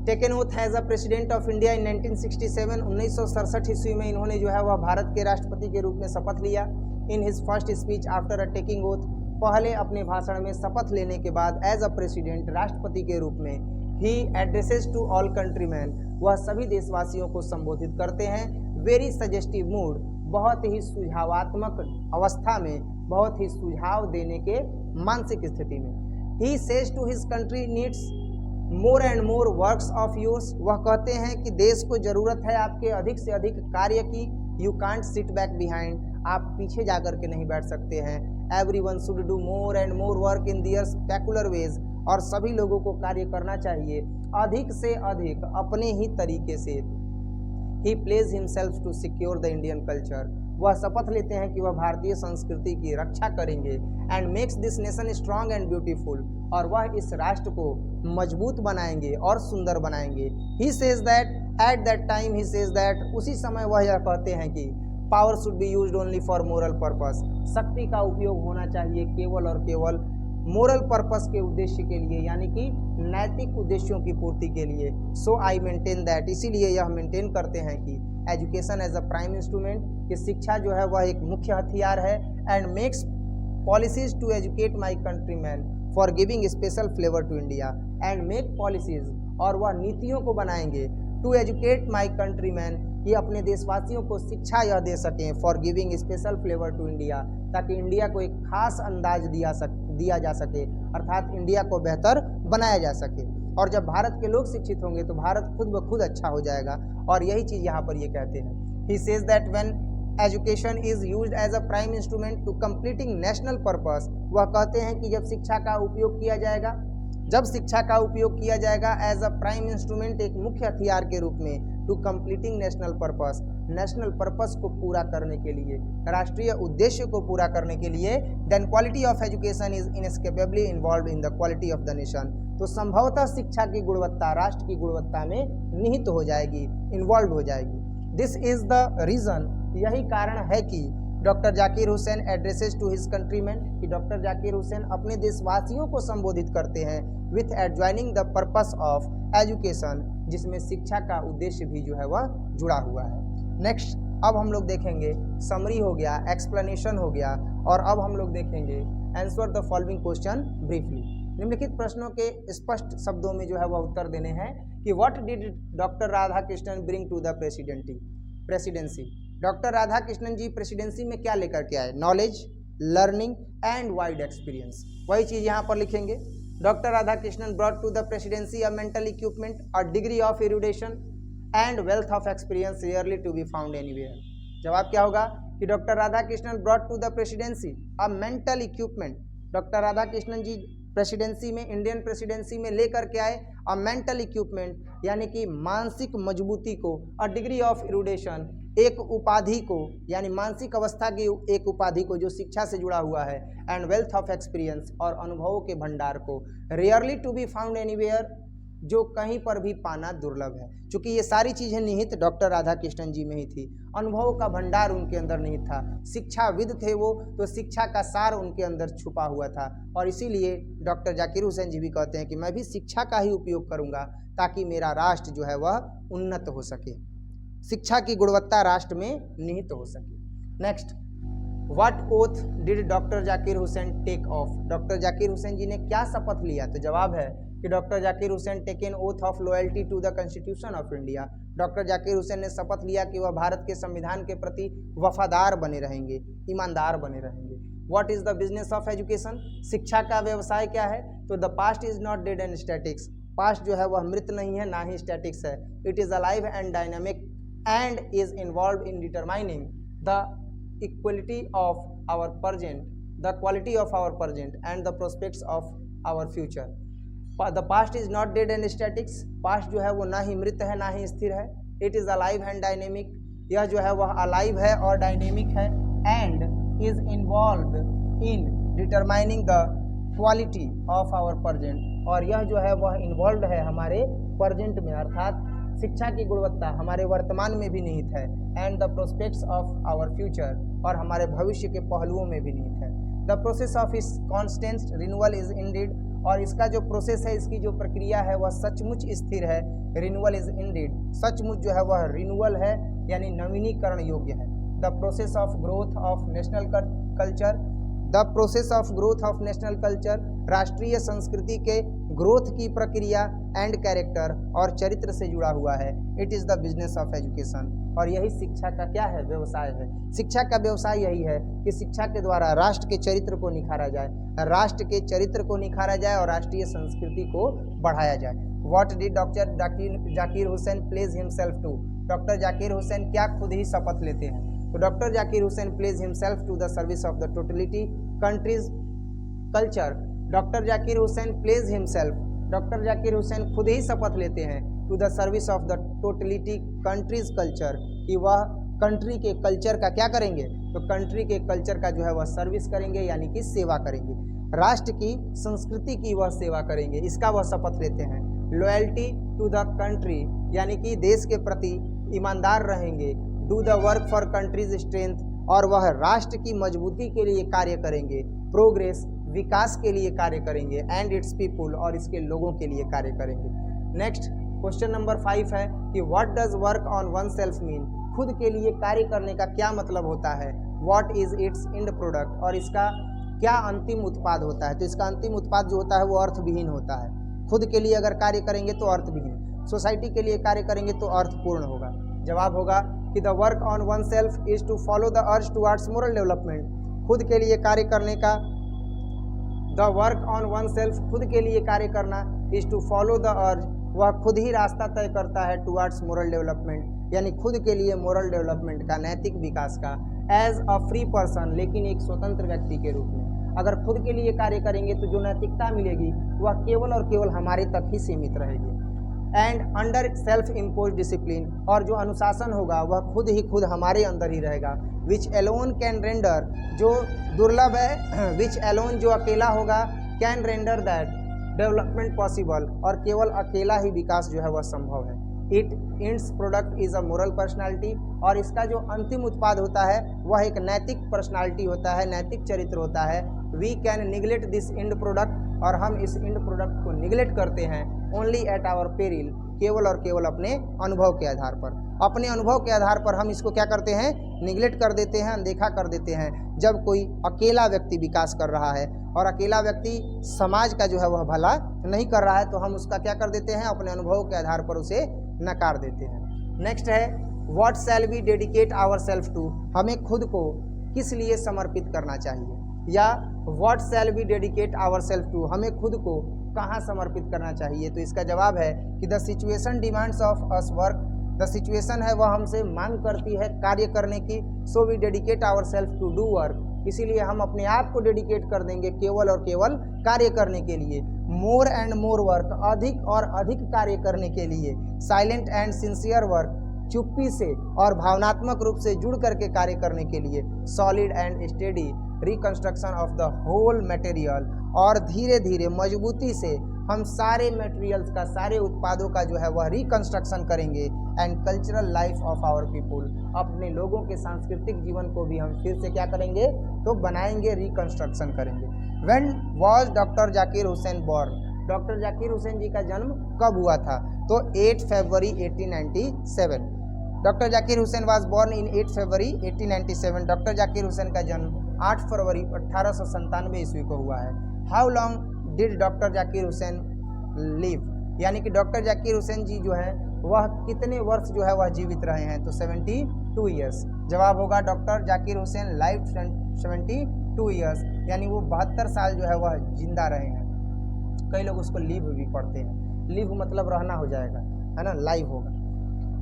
Taken oath as a president of India in 1967, 1967 ईस्वी में इन्होंने जो है वह भारत के राष्ट्रपति के रूप में शपथ लिया। इन his first speech after a taking oath, पहले अपने भाषण में शपथ लेने के बाद एज अ प्रेसिडेंट, राष्ट्रपति के रूप में, ही एड्रेसेस टू ऑल कंट्रीमैन, वह सभी देशवासियों को संबोधित करते हैं। वेरी सजेस्टिव मूड, बहुत ही सुझावात्मक अवस्था में, बहुत ही सुझाव देने के मानसिक स्थिति में। He says to his country needs more and more works of yours, वह कहते हैं कि देश को ज़रूरत है आपके अधिक से अधिक कार्य की। You can't sit back behind, आप पीछे जाकर के नहीं बैठ सकते हैं। Everyone should do more and more work in their specular ways, और सभी लोगों को कार्य करना चाहिए अधिक से अधिक अपने ही तरीके से। He pledge himself to secure the Indian culture, वह शपथ लेते हैं कि वह भारतीय संस्कृति की रक्षा करेंगे। And makes this nation strong and beautiful, और वह इस राष्ट्र को मजबूत बनाएंगे और सुंदर बनाएंगे। ही says that at that time, he says that, उसी समय वह यह कहते हैं कि power should be used only for moral purpose, शक्ति का उपयोग होना चाहिए केवल और केवल मोरल पर्पस के उद्देश्य के लिए, यानी कि नैतिक उद्देश्यों की पूर्ति के लिए। सो आई मेंटेन दैट, इसीलिए यह मेंटेन करते हैं कि education as a prime instrument, कि शिक्षा जो है वह एक मुख्य हथियार है। And makes policies to educate my countryman for giving special flavour to India, and make policies, और वह नीतियों को बनाएंगे टू एजुकेट माई कंट्रीमैन, कि अपने देशवासियों को शिक्षा यह दे सकें, for giving special flavour to India, ताकि इंडिया को एक खास अंदाज दिया जा सके, अर्थात इंडिया को बेहतर बनाया जा सके। और जब भारत के लोग शिक्षित होंगे तो भारत खुद ब खुद अच्छा हो जाएगा, और यही चीज़ यहाँ पर ये कहते हैं। He says that when education is used as a prime instrument to completing national purpose, वह कहते हैं कि जब शिक्षा का उपयोग किया जाएगा, जब शिक्षा का उपयोग किया जाएगा एज अ प्राइम इंस्ट्रूमेंट, एक मुख्य हथियार के रूप में, to completing national purpose, national purpose को पूरा करने के लिए, राष्ट्रीय उद्देश्य को पूरा करने के लिए, then quality of education is inescapably involve in the quality of the nation, तो संभवतः शिक्षा की गुणवत्ता राष्ट्र की गुणवत्ता में निहित हो जाएगी, इन्वॉल्व हो जाएगी। दिस इज द रीजन, यही कारण है कि doctor Zakir Hussain addresses to his countryman, कि डॉक्टर जाकिर हुसैन अपने देशवासियों को संबोधित करते हैं with adjoining the purpose of education, जिसमें शिक्षा का उद्देश्य भी जो है वह जुड़ा हुआ है। नेक्स्ट, अब हम लोग देखेंगे समरी हो गया, एक्सप्लेनेशन हो गया, और अब हम लोग देखेंगे answer the following question briefly. निम्नलिखित प्रश्नों के स्पष्ट शब्दों में जो है वह उत्तर देने हैं कि what did doctor Radha Krishnan bring to the presidency, doctor Radha Krishnan ji presidency में क्या लेकर के आए, knowledge, learning and wide experience, वही चीज़ यहाँ पर लिखेंगे। Doctor Radha Krishnan brought to the presidency a mental equipment, a degree of erudition and wealth of experience rarely to be found anywhere. जवाब क्या होगा कि doctor Radha Krishnan brought to the presidency a mental equipment, doctor Radha Krishnan ji presidency में, Indian presidency में लेकर के आए अ mental equipment, यानी कि मानसिक मजबूती को, अ डिग्री ऑफ एरुडेशन, एक उपाधि को, यानी मानसिक अवस्था की एक उपाधि को जो शिक्षा से जुड़ा हुआ है, एंड वेल्थ ऑफ एक्सपीरियंस, और अनुभवों के भंडार को, rarely to be found anywhere, जो कहीं पर भी पाना दुर्लभ है। क्योंकि ये सारी चीज़ें निहित डॉक्टर राधा कृष्णन जी में ही थी, अनुभवों का भंडार उनके अंदर निहित था, शिक्षाविद थे वो, तो शिक्षा का सार उनके अंदर छुपा हुआ था, और इसीलिए डॉक्टर जाकिर हुसैन जी भी कहते हैं कि मैं भी शिक्षा का ही उपयोग करूंगा ताकि मेरा राष्ट्र जो है वह उन्नत हो सके, शिक्षा की गुणवत्ता राष्ट्र में निहित हो सके। Next, what oath did doctor Zakir Hussain take of, doctor Zakir Hussain ji ने क्या शपथ लिया, तो जवाब है कि doctor Zakir Hussain taken oath of loyalty to the constitution of India, doctor Zakir Hussain ने शपथ लिया कि वह भारत के संविधान के प्रति वफादार बने रहेंगे, ईमानदार बने रहेंगे। What is the business of education, शिक्षा का व्यवसाय क्या है, तो the past is not dead and statics, past जो है वह मृत नहीं है, ना ही स्टैटिक्स है, it is alive and dynamic and is involved in determining the equality of our present, the quality of our present and the prospects of our future. The past is not dead and static, past जो है वो ना ही मृत है ना ही स्थिर है, it is alive and dynamic, यह जो है वह alive है और dynamic है, and is involved in determining the quality of our present, और यह जो है वह involved है हमारे present में, अर्थात शिक्षा की गुणवत्ता हमारे वर्तमान में भी निहित है, and the prospects of our future, और हमारे भविष्य के पहलुओं में भी निहित है। The process of this constant renewal is indeed, और इसका जो प्रोसेस है, इसकी जो प्रक्रिया है वह सचमुच स्थिर है, रिन्यूअल इज इंडीड, सचमुच जो है वह रिन्यूअल है, यानी नवीनीकरण योग्य है। The process of growth of national culture, the process of growth of national culture, राष्ट्रीय संस्कृति के ग्रोथ की प्रक्रिया, एंड कैरेक्टर, और चरित्र से जुड़ा हुआ है। It is the business of education, और यही शिक्षा का क्या है, व्यवसाय है। शिक्षा का व्यवसाय यही है कि शिक्षा के द्वारा राष्ट्र के चरित्र को निखारा जाए, राष्ट्र के चरित्र को निखारा जाए और राष्ट्रीय संस्कृति को बढ़ाया जाए। What did doctor Zakir Hussain pledge himself to, doctor Zakir Hussain क्या खुद ही शपथ लेते हैं, तो doctor Zakir Hussain pledge himself to the service of the totality country's culture, doctor Zakir Hussain pledge himself, doctor Zakir Hussain खुद ही शपथ लेते हैं to the service of the totality country's culture, कि वह कंट्री के कल्चर का क्या करेंगे, तो कंट्री के कल्चर का जो है वह सर्विस करेंगे, यानी कि सेवा करेंगे, राष्ट्र की संस्कृति की वह सेवा करेंगे, इसका वह शपथ लेते हैं। लॉयल्टी टू द कंट्री, यानी कि देश के प्रति ईमानदार रहेंगे। Do the work for countries strength, और वह राष्ट्र की मजबूती के लिए कार्य करेंगे। प्रोग्रेस, विकास के लिए कार्य करेंगे। एंड इट्स पीपुल, और इसके लोगों के लिए कार्य करेंगे। नेक्स्ट क्वेश्चन नंबर 5 है कि what does work on one self mean, खुद के लिए कार्य करने का क्या मतलब होता है। What is it's and product, और इसका क्या अंतिम उत्पाद होता है, तो इसका अंतिम उत्पाद जो होता है वो अर्थविहीन होता है। खुद के लिए अगर कार्य करेंगे तो अर्थविहीन, सोसाइटी के लिए कार्य करेंगे तो अर्थपूर्ण होगा। जवाब होगा कि the work on oneself is to follow the urge towards moral development, खुद के लिए कार्य करने का, the work on oneself, खुद के लिए कार्य करना, इज टू फॉलो द अर्ज, वह खुद ही रास्ता तय करता है टुवर्ड्स मोरल डेवलपमेंट, यानी खुद के लिए मोरल डेवलपमेंट का, नैतिक विकास का। एज अ फ्री पर्सन, लेकिन एक स्वतंत्र व्यक्ति के रूप में। अगर खुद के लिए कार्य करेंगे तो जो नैतिकता मिलेगी वह केवल और केवल हमारे तक ही सीमित रहेगी। And under self impose discipline, और जो अनुशासन होगा वह खुद हमारे अंदर ही रहेगा। विच एलोन कैन रेंडर, जो दुर्लभ है, विच एलोन जो अकेला होगा, can render that development possible, और केवल अकेला ही विकास जो है वह संभव है। It ends product is a moral personality, और इसका जो अंतिम उत्पाद होता है वह एक नैतिक पर्सनालिटी होता है, नैतिक चरित्र होता है। We can neglect this end product, और हम इस इंड प्रोडक्ट को निगलेक्ट करते हैं ओनली एट आवर पेरिल, केवल और केवल अपने अनुभव के आधार पर। अपने अनुभव के आधार पर हम इसको क्या करते हैं, निगलेक्ट कर देते हैं, अनदेखा कर देते हैं। जब कोई अकेला व्यक्ति विकास कर रहा है और अकेला व्यक्ति समाज का जो है वह भला नहीं कर रहा है, तो हम उसका क्या कर देते हैं, अपने अनुभव के आधार पर उसे नकार देते हैं। नेक्स्ट है what shall we dedicate our self to, हमें खुद को किस लिए समर्पित करना चाहिए, या what shall we dedicate our self to, हमें खुद को कहाँ समर्पित करना चाहिए। तो इसका जवाब है कि the situation demands of us work, the situation है वह हमसे मांग करती है कार्य करने की। So we dedicate our self to do work, इसीलिए हम अपने आप को डेडिकेट कर देंगे केवल और केवल कार्य करने के लिए। मोर एंड मोर वर्क, अधिक और अधिक कार्य करने के लिए। साइलेंट एंड सिंसियर वर्क, चुप्पी से और भावनात्मक रूप से जुड़ करके कार्य करने के लिए। Solid and steady reconstruction of the whole material, और धीरे धीरे मजबूती से हम सारे मटेरियल्स का, सारे उत्पादों का जो है वह रिकंस्ट्रक्शन करेंगे। And cultural life of our people, अपने लोगों के सांस्कृतिक जीवन को भी हम फिर से क्या करेंगे, तो बनाएंगे, रिकंस्ट्रक्शन करेंगे। When was doctor Zakir Hussain born, doctor Zakir Hussain ji का जन्म कब हुआ था, तो 8 फरवरी 1897। Doctor Zakir Hussain was born in 8 February 1897। Doctor Zakir Hussain का जन्म 8 फरवरी 1897 ईस्वी को हुआ है। How long did doctor Zakir Hussain live, यानी कि डॉक्टर जाकिर हुसैन जी जो है वह कितने वर्ष जो है वह जीवित रहे हैं, तो 72 ईयर्स। जवाब होगा doctor Zakir Hussain live 72 years, यानी वो 72 साल जो है वह जिंदा रहे हैं। कई लोग उसको लिव भी पढ़ते हैं, लिव मतलब रहना हो जाएगा, है ना, लाइव होगा।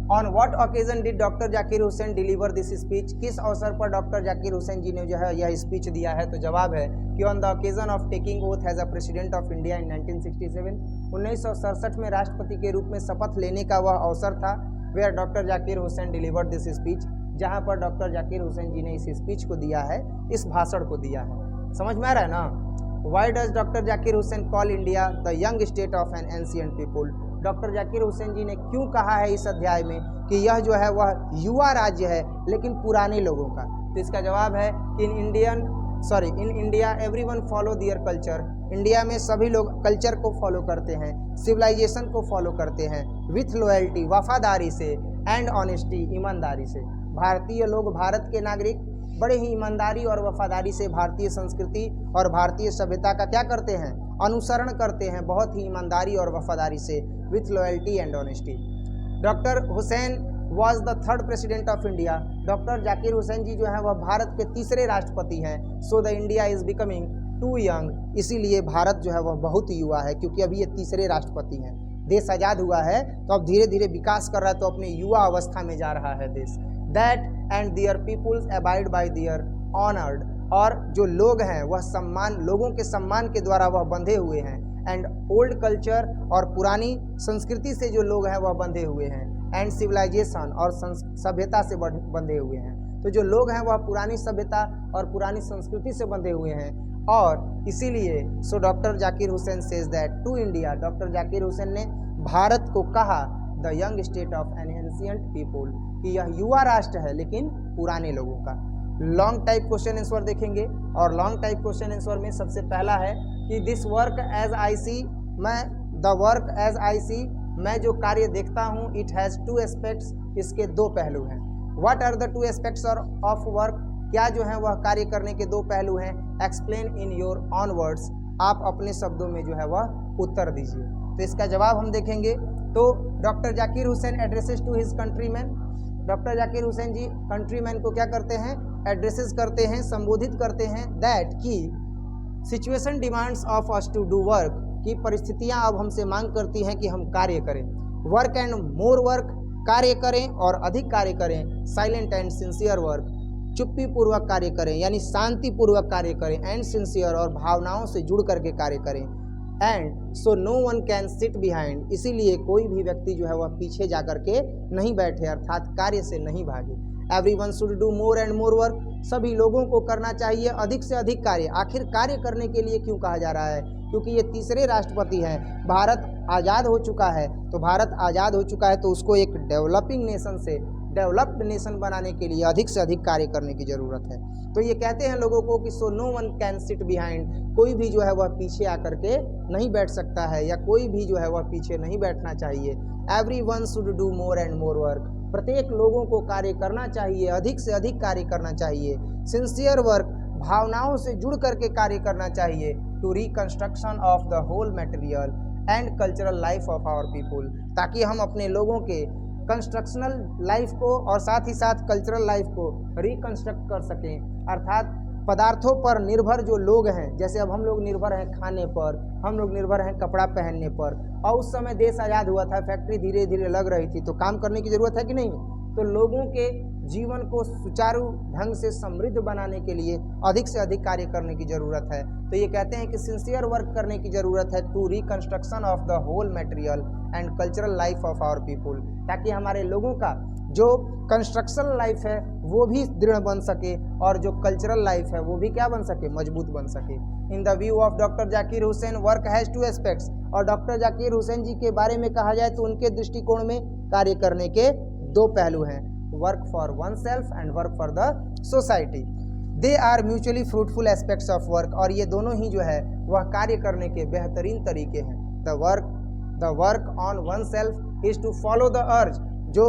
On what occasion did doctor Zakir Hussain deliver this speech, किस अवसर पर डॉक्टर जाकिर हुसैन जी ने जो है यह स्पीच दिया है, तो जवाब है कि on the occasion of taking oath as a president of India in 1967, 1967 में राष्ट्रपति के रूप में शपथ लेने का वह अवसर था। Where doctor Zakir Hussain deliver this speech, जहाँ पर डॉक्टर जाकिर हुसैन जी ने इस स्पीच को दिया है, इस भाषण को दिया है। समझ में आ रहा है ना। Why does doctor Zakir Hussain call India the young state of an ancient people, doctor Zakir Hussain ji ने क्यों कहा है इस अध्याय में कि यह जो है वह युवा राज्य है लेकिन पुराने लोगों का, तो इसका जवाब है कि in India everyone follow their culture, India में सभी लोग कल्चर को फॉलो करते हैं, सिविलाइजेशन को फॉलो करते हैं, विथ लॉयल्टी वफादारी से, एंड ऑनेस्टी ईमानदारी से। भारतीय लोग, भारत के नागरिक बड़े ही ईमानदारी और वफादारी से भारतीय संस्कृति और भारतीय सभ्यता का क्या करते हैं, अनुसरण करते हैं, बहुत ही ईमानदारी और वफादारी से, with loyalty and honesty. Doctor Hussain was the third president of India, doctor Zakir Hussain ji जो है वह भारत के तीसरे राष्ट्रपति हैं। So the India is becoming too young, इसीलिए भारत जो है वह बहुत युवा है, क्योंकि अभी ये तीसरे राष्ट्रपति हैं। देश आज़ाद हुआ है तो अब धीरे धीरे विकास कर रहा है, तो अपने युवा अवस्था में जा रहा है देश। That and their peoples abide by their honoured, और जो लोग हैं वह सम्मान, लोगों के सम्मान के द्वारा वह बंधे हुए हैं। एंड ओल्ड कल्चर, और पुरानी संस्कृति से जो लोग हैं वह बंधे हुए हैं। एंड सिविलाइजेशन, और सभ्यता से बंधे हुए हैं। तो जो लोग हैं वह पुरानी सभ्यता और पुरानी संस्कृति से बंधे हुए हैं, और इसीलिए so doctor Zakir Hussain says that to India, doctor Zakir Hussain ने भारत को कहा the young state of an ancient people, कि यह युवा राष्ट्र है लेकिन पुराने लोगों का। लॉन्ग टाइप क्वेश्चन आंसर देखेंगे, और लॉन्ग टाइप क्वेश्चन आंसर में सबसे पहला है कि this work as I see, the work as I see, मैं जो कार्य देखता हूँ, इट हैज़ टू एस्पेक्ट्स, इसके दो पहलू हैं। What are the two aspects of work, क्या जो है वह कार्य करने के दो पहलू हैं। Explain in your on words, आप अपने शब्दों में जो है वह उत्तर दीजिए। तो इसका जवाब हम देखेंगे, तो doctor Zakir Hussain addresses to his countryman, doctor Zakir Hussain ji countryman को क्या करते हैं, एड्रेसेस करते हैं, संबोधित करते हैं। दैट की situation demands of us to do work, की परिस्थितियां अब हमसे मांग करती हैं कि हम कार्य करें। वर्क एंड मोर वर्क, कार्य करें और अधिक कार्य करें। साइलेंट एंड सिंसियर वर्क, चुप्पी पूर्वक कार्य करें, यानी शांति पूर्वक कार्य करें, एंड सिंसियर और भावनाओं से जुड़ करके कार्य करें, and so no one can sit behind, इसीलिए कोई भी व्यक्ति जो है वह पीछे जा करके नहीं बैठे, अर्थात कार्य से नहीं भागे। Everyone should do more and more work, सभी लोगों को करना चाहिए अधिक से अधिक कार्य। आखिर कार्य करने के लिए क्यों कहा जा रहा है? क्योंकि ये तीसरे राष्ट्रपति हैं। भारत आज़ाद हो चुका है, तो भारत आज़ाद हो चुका है तो उसको एक डेवलपिंग नेशन से डेवलप्ड नेशन बनाने के लिए अधिक से अधिक कार्य करने की ज़रूरत है। तो ये कहते हैं लोगों को कि so no one can sit behind, कोई भी जो है वह पीछे आकर के नहीं बैठ सकता है, या कोई भी जो है वह पीछे नहीं बैठना चाहिए। Everyone should do more and more work, प्रत्येक लोगों को कार्य करना चाहिए, अधिक से अधिक कार्य करना चाहिए। सिंसियर वर्क, भावनाओं से जुड़ करके कार्य करना चाहिए। To reconstruction of the whole material and cultural life of our people, ताकि हम अपने लोगों के कंस्ट्रक्शनल लाइफ को और साथ ही साथ कल्चरल लाइफ को रिकंस्ट्रक्ट कर सकें। अर्थात पदार्थों पर निर्भर जो लोग हैं, जैसे अब हम लोग निर्भर हैं खाने पर, हम लोग निर्भर हैं कपड़ा पहनने पर, और उस समय देश आज़ाद हुआ था, फैक्ट्री धीरे धीरे लग रही थी, तो काम करने की ज़रूरत है कि नहीं? तो लोगों के जीवन को सुचारू ढंग से समृद्ध बनाने के लिए अधिक से अधिक कार्य करने की ज़रूरत है। तो ये कहते हैं कि सिंसियर वर्क करने की ज़रूरत है to reconstruction of the whole material and cultural life of our people, ताकि हमारे लोगों का जो कंस्ट्रक्शन लाइफ है वो भी दृढ़ बन सके, और जो कल्चरल लाइफ है वो भी क्या बन सके? मजबूत बन सके। In the view of doctor Zakir Hussain, work has two aspects, और डॉक्टर जाकिर हुसैन जी के बारे में कहा जाए तो उनके दृष्टिकोण में कार्य करने के दो पहलू हैं, work for oneself and work for the society. They are mutually fruitful aspects of work, और ये दोनों ही जो है वह कार्य करने के बेहतरीन तरीके हैं। The work on oneself is to follow the urge, जो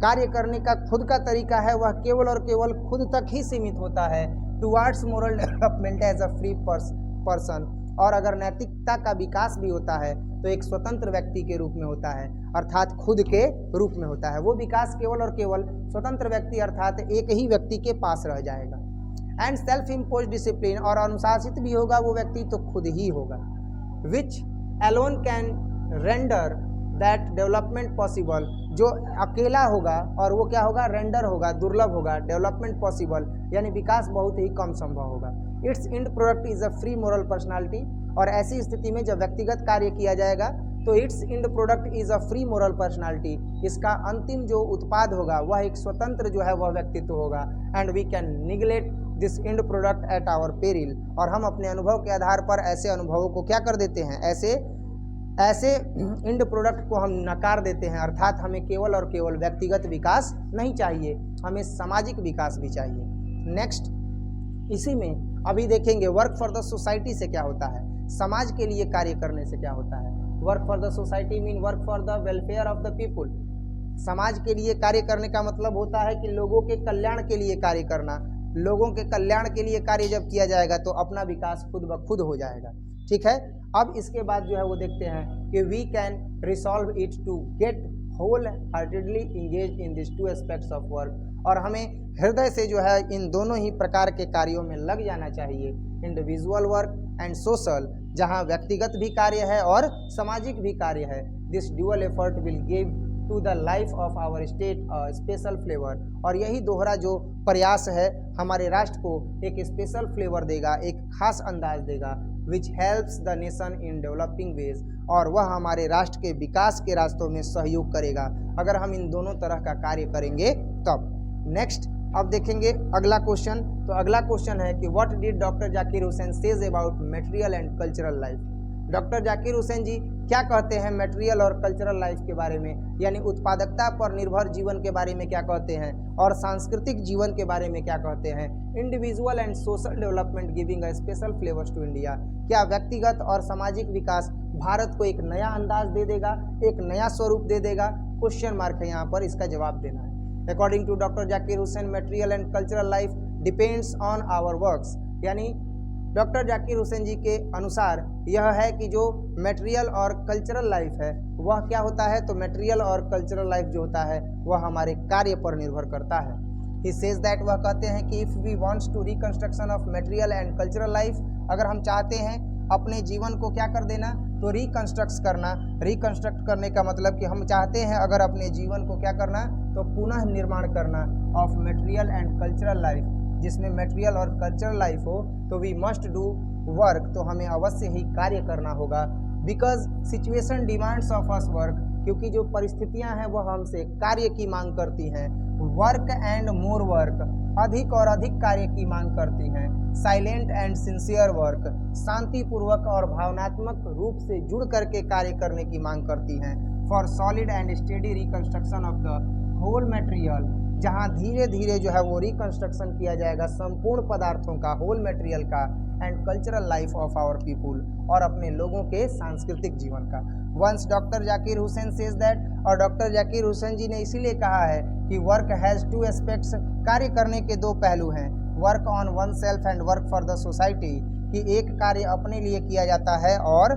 कार्य करने का खुद का तरीका है वह केवल और केवल खुद तक ही सीमित होता है। Towards moral development as a free person, और अगर नैतिकता का विकास भी होता है तो एक स्वतंत्र व्यक्ति के रूप में होता है, अर्थात खुद के रूप में होता है। वो विकास केवल और केवल स्वतंत्र व्यक्ति अर्थात एक ही व्यक्ति के पास रह जाएगा। एंड सेल्फ इम्पोज डिसिप्लिन, और अनुशासित भी होगा वो व्यक्ति तो खुद ही होगा। Which alone can render that development possible, जो अकेला होगा और वो क्या होगा? रेंडर होगा, दुर्लभ होगा। डेवलपमेंट पॉसिबल यानी विकास बहुत ही कम संभव होगा। It's and product is a free moral personality, और ऐसी स्थिति में जब व्यक्तिगत कार्य किया जाएगा तो it's and product is a free moral personality, इसका अंतिम जो उत्पाद होगा वह एक स्वतंत्र जो है वह व्यक्तित्व होगा। And we can neglect this end product at our peril, और हम अपने अनुभव के आधार पर ऐसे अनुभवों को क्या कर देते हैं? ऐसे एंड प्रोडक्ट को हम नकार देते हैं, अर्थात हमें केवल और केवल व्यक्तिगत विकास नहीं चाहिए, हमें सामाजिक विकास भी चाहिए। नेक्स्ट, इसी में अभी देखेंगे वर्क फॉर द सोसाइटी से क्या होता है, समाज के लिए कार्य करने से क्या होता है। Work for the society mean work for the welfare of the people. समाज के लिए कार्य करने का मतलब होता है कि लोगों के कल्याण के लिए कार्य करना। लोगों के कल्याण के लिए कार्य जब किया जाएगा तो अपना विकास खुद ब खुद हो जाएगा। ठीक है, अब इसके बाद जो है वो देखते हैं कि we can resolve it to get whole heartedly engage in this two aspects of work, और हमें हृदय से जो है इन दोनों ही प्रकार के कार्यों में लग जाना चाहिए, इंडिविजुअल वर्क एंड सोशल, जहां व्यक्तिगत भी कार्य है और सामाजिक भी कार्य है। This dual effort will give to the life of our state a special flavour, और यही दोहरा जो प्रयास है हमारे राष्ट्र को एक स्पेशल फ्लेवर देगा, एक खास अंदाज देगा। Which helps the nation in developing ways, और वह हमारे राष्ट्र के विकास के रास्तों में सहयोग करेगा अगर हम इन दोनों तरह का कार्य करेंगे तब। नेक्स्ट, अब देखेंगे अगला क्वेश्चन। तो अगला क्वेश्चन है कि what did doctor Zakir Hussain says about material and cultural life. Doctor Zakir Hussain ji क्या कहते हैं मटेरियल और कल्चरल लाइफ के बारे में, यानी उत्पादकता पर निर्भर जीवन के बारे में क्या कहते हैं, और सांस्कृतिक जीवन के बारे में क्या कहते हैं। Individual and social development giving a special flavours to India, क्या व्यक्तिगत और सामाजिक विकास भारत को एक नया अंदाज दे देगा, एक नया स्वरूप दे देगा? क्वेश्चन मार्क है यहाँ पर, इसका जवाब देना है। According to doctor Zakir Hussain material and cultural life depends on our works, यानी डॉक्टर जाकिर हुसैन जी के अनुसार यह है कि जो मटेरियल और कल्चरल लाइफ है वह क्या होता है, तो मटेरियल और कल्चरल लाइफ जो होता है वह हमारे कार्य पर निर्भर करता है। ही सेज दैट, वह कहते हैं कि if we wants to reconstruction of material and cultural life, अगर हम चाहते हैं अपने जीवन को क्या कर देना, तो रिकंस्ट्रक्ट करने का मतलब कि हम चाहते हैं अगर अपने जीवन को क्या करना, तो पुनः निर्माण करना of material and cultural life, जिसमें मटेरियल और कल्चरल लाइफ हो, तो वी मस्ट डू वर्क, तो हमें अवश्य ही कार्य करना होगा। Because situation demands of us work, क्योंकि जो परिस्थितियां हैं वह हमसे कार्य की मांग करती हैं। वर्क एंड मोर वर्क, अधिक और अधिक कार्य की मांग करती हैं। साइलेंट एंड सिंसियर वर्क, शांतिपूर्वक और भावनात्मक रूप से जुड़ करके कार्य करने की मांग करती हैं। For solid and steady reconstruction of the whole material, जहाँ धीरे धीरे जो है वो रिकंस्ट्रक्शन किया जाएगा संपूर्ण पदार्थों का, होल मटेरियल का, and cultural life of our people, और अपने लोगों के सांस्कृतिक जीवन का। Once doctor Zakir Hussain says that, और डॉक्टर जाकिर हुसैन जी ने इसीलिए कहा है कि वर्क हैज़ टू एस्पेक्ट्स, कार्य करने के दो पहलू हैं, work on oneself and work for the society, कि एक कार्य अपने लिए किया जाता है और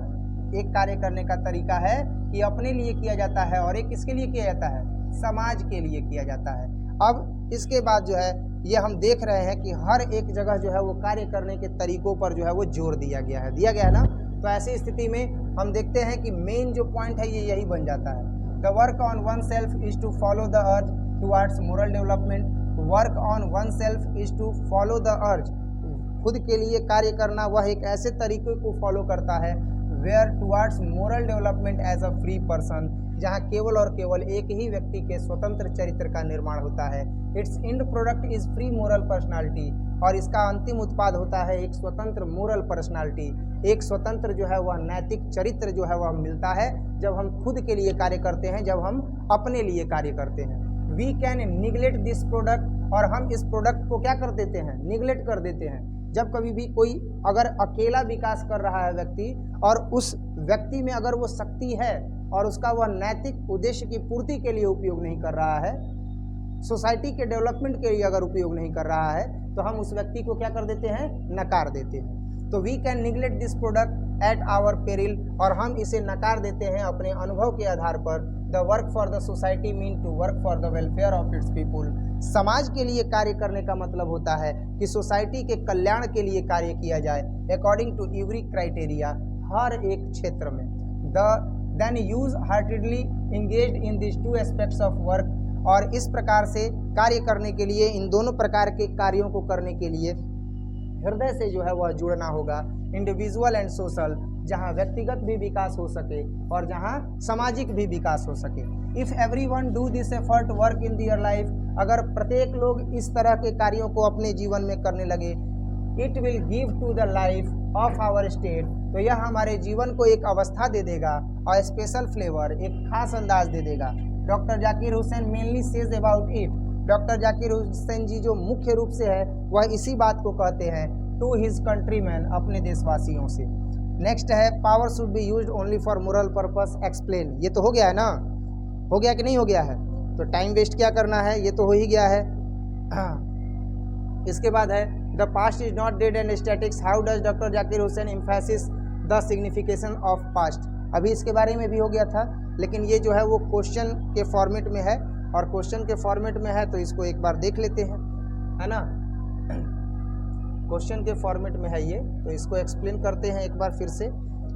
एक कार्य करने का तरीका है कि अपने लिए किया जाता है और एक किसके लिए किया जाता है, समाज के लिए किया जाता है। अब इसके बाद जो है ये हम देख रहे हैं कि हर एक जगह जो है वो कार्य करने के तरीकों पर जो है वो जोर दिया गया है ना। तो ऐसी स्थिति में हम देखते हैं कि मेन जो पॉइंट है ये यही बन जाता है। The work on oneself is to follow the urge towards moral development, work on oneself is to follow the urge, खुद के लिए कार्य करना वह एक ऐसे तरीके को फॉलो करता है where towards moral development as a free person, जहाँ केवल और केवल एक ही व्यक्ति के स्वतंत्र चरित्र का निर्माण होता है। It's and product is free moral personality, और इसका अंतिम उत्पाद होता है एक स्वतंत्र मोरल पर्सनालिटी, एक स्वतंत्र जो है वह नैतिक चरित्र जो है वह मिलता है जब हम खुद के लिए कार्य करते हैं, जब हम अपने लिए कार्य करते हैं। We can neglect this product, और हम इस प्रोडक्ट को क्या कर देते हैं, निगलेक्ट कर देते हैं। जब कभी भी कोई अगर अकेला विकास कर रहा है व्यक्ति, और उस व्यक्ति में अगर वो शक्ति है और उसका वह नैतिक उद्देश्य की पूर्ति के लिए उपयोग नहीं कर रहा है, सोसाइटी के डेवलपमेंट के लिए अगर उपयोग नहीं कर रहा है, तो हम उस व्यक्ति को क्या कर देते हैं, नकार देते हैं। तो we can neglect this product at our peril, और हम इसे नकार देते हैं अपने अनुभव के आधार पर। The work for the society mean to work for the welfare of its people, समाज के लिए कार्य करने का मतलब होता है कि सोसाइटी के कल्याण के लिए कार्य किया जाए, अकॉर्डिंग टू एवरी क्राइटेरिया, हर एक क्षेत्र में। Then use heartedly engaged in this two aspects of work, और इस प्रकार से कार्य करने के लिए, इन दोनों प्रकार के कार्यों को करने के लिए हृदय से जो है वह जुड़ना होगा। इंडिविजुअल एंड सोशल, जहाँ व्यक्तिगत भी विकास हो सके और जहाँ सामाजिक भी विकास हो सके। If everyone do this effort work in their life, अगर प्रत्येक लोग इस तरह के कार्यों को अपने जीवन में करने लगे, it will give to the life of our state, तो यह हमारे जीवन को एक अवस्था दे देगा और स्पेशल फ्लेवर, एक खास अंदाज दे देगा। Doctor Zakir Hussain mainly says about it, doctor Zakir Hussain ji जो मुख्य रूप से है वह इसी बात को कहते हैं टू हिज कंट्रीमैन, अपने देशवासियों से। नेक्स्ट है power should be used only for moral purpose, explain. ये तो हो गया है ना, हो गया कि नहीं हो गया है, तो टाइम वेस्ट क्या करना है, ये तो हो ही गया है। इसके बाद है the past is not dead and statics, how does doctor Zakir Hussain emphasis the signification of past. अभी इसके बारे में भी हो गया था, लेकिन ये जो है वो क्वेश्चन के फॉर्मेट में है, और क्वेश्चन के फॉर्मेट में है तो इसको एक बार देख लेते हैं, है ना। क्वेश्चन के फॉर्मेट में है ये, तो इसको एक्सप्लेन करते हैं एक बार फिर से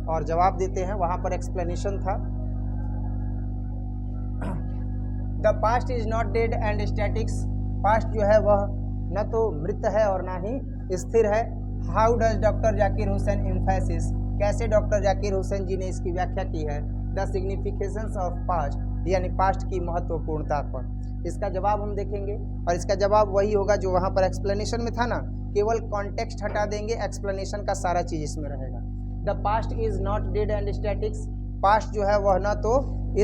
और जवाब देते हैं। वहाँ पर एक्सप्लेनेशन था, the past is not dead and statics, past जो है वह न तो मृत है और ना ही स्थिर है। How does doctor Zakir Hussain emphasis, कैसे डॉक्टर जाकिर हुसैन जी ने इसकी व्याख्या की है द सिग्निफिकेशंस ऑफ पास्ट, यानी पास्ट की महत्वपूर्णता पर। इसका जवाब हम देखेंगे और इसका जवाब वही होगा जो वहाँ पर एक्सप्लेनेशन में था ना, केवल कॉन्टेक्स्ट हटा देंगे, एक्सप्लेनेशन का सारा चीज़ इसमें रहेगा। The past is not dead and statics, past जो है वह न तो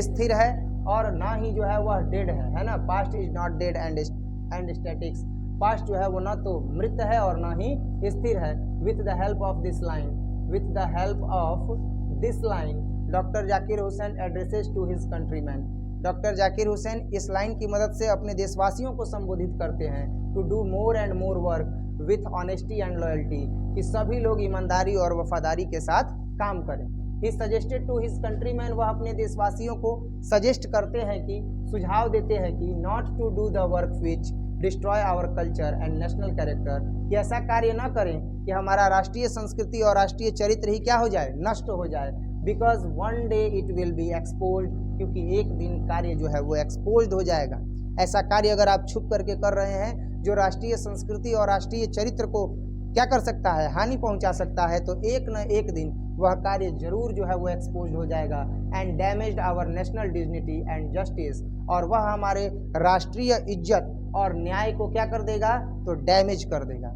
स्थिर है और ना ही जो है वह डेड है ना। Past is not dead and statics, past जो है वो ना तो मृत है और ना ही स्थिर है। With the help of this line, with the help of this line doctor Zakir Hussain addresses to his countryman, doctor Zakir Hussain इस लाइन की मदद से अपने देशवासियों को संबोधित करते हैं to do more and more work with honesty and loyalty, कि सभी लोग ईमानदारी और वफादारी के साथ काम करें। He suggested to his countryman, वह अपने देशवासियों को सजेस्ट करते हैं कि, सुझाव देते हैं कि not to do the work which destroy our culture and national character, कि ऐसा कार्य न करें कि हमारा राष्ट्रीय संस्कृति और राष्ट्रीय चरित्र ही क्या हो जाए, नष्ट हो जाए। Because one day it will be exposed, क्योंकि एक दिन कार्य जो है वो एक्सपोज्ड हो जाएगा। ऐसा कार्य अगर आप छुप करके कर रहे हैं जो राष्ट्रीय संस्कृति और राष्ट्रीय चरित्र को क्या कर सकता है, हानि पहुंचा सकता है, तो एक न एक दिन वह कार्य जरूर जो है वो एक्सपोज्ड हो जाएगा। And damaged our national dignity and justice, और वह हमारे राष्ट्रीय इज्जत और न्याय को क्या कर देगा, तो डैमेज कर देगा।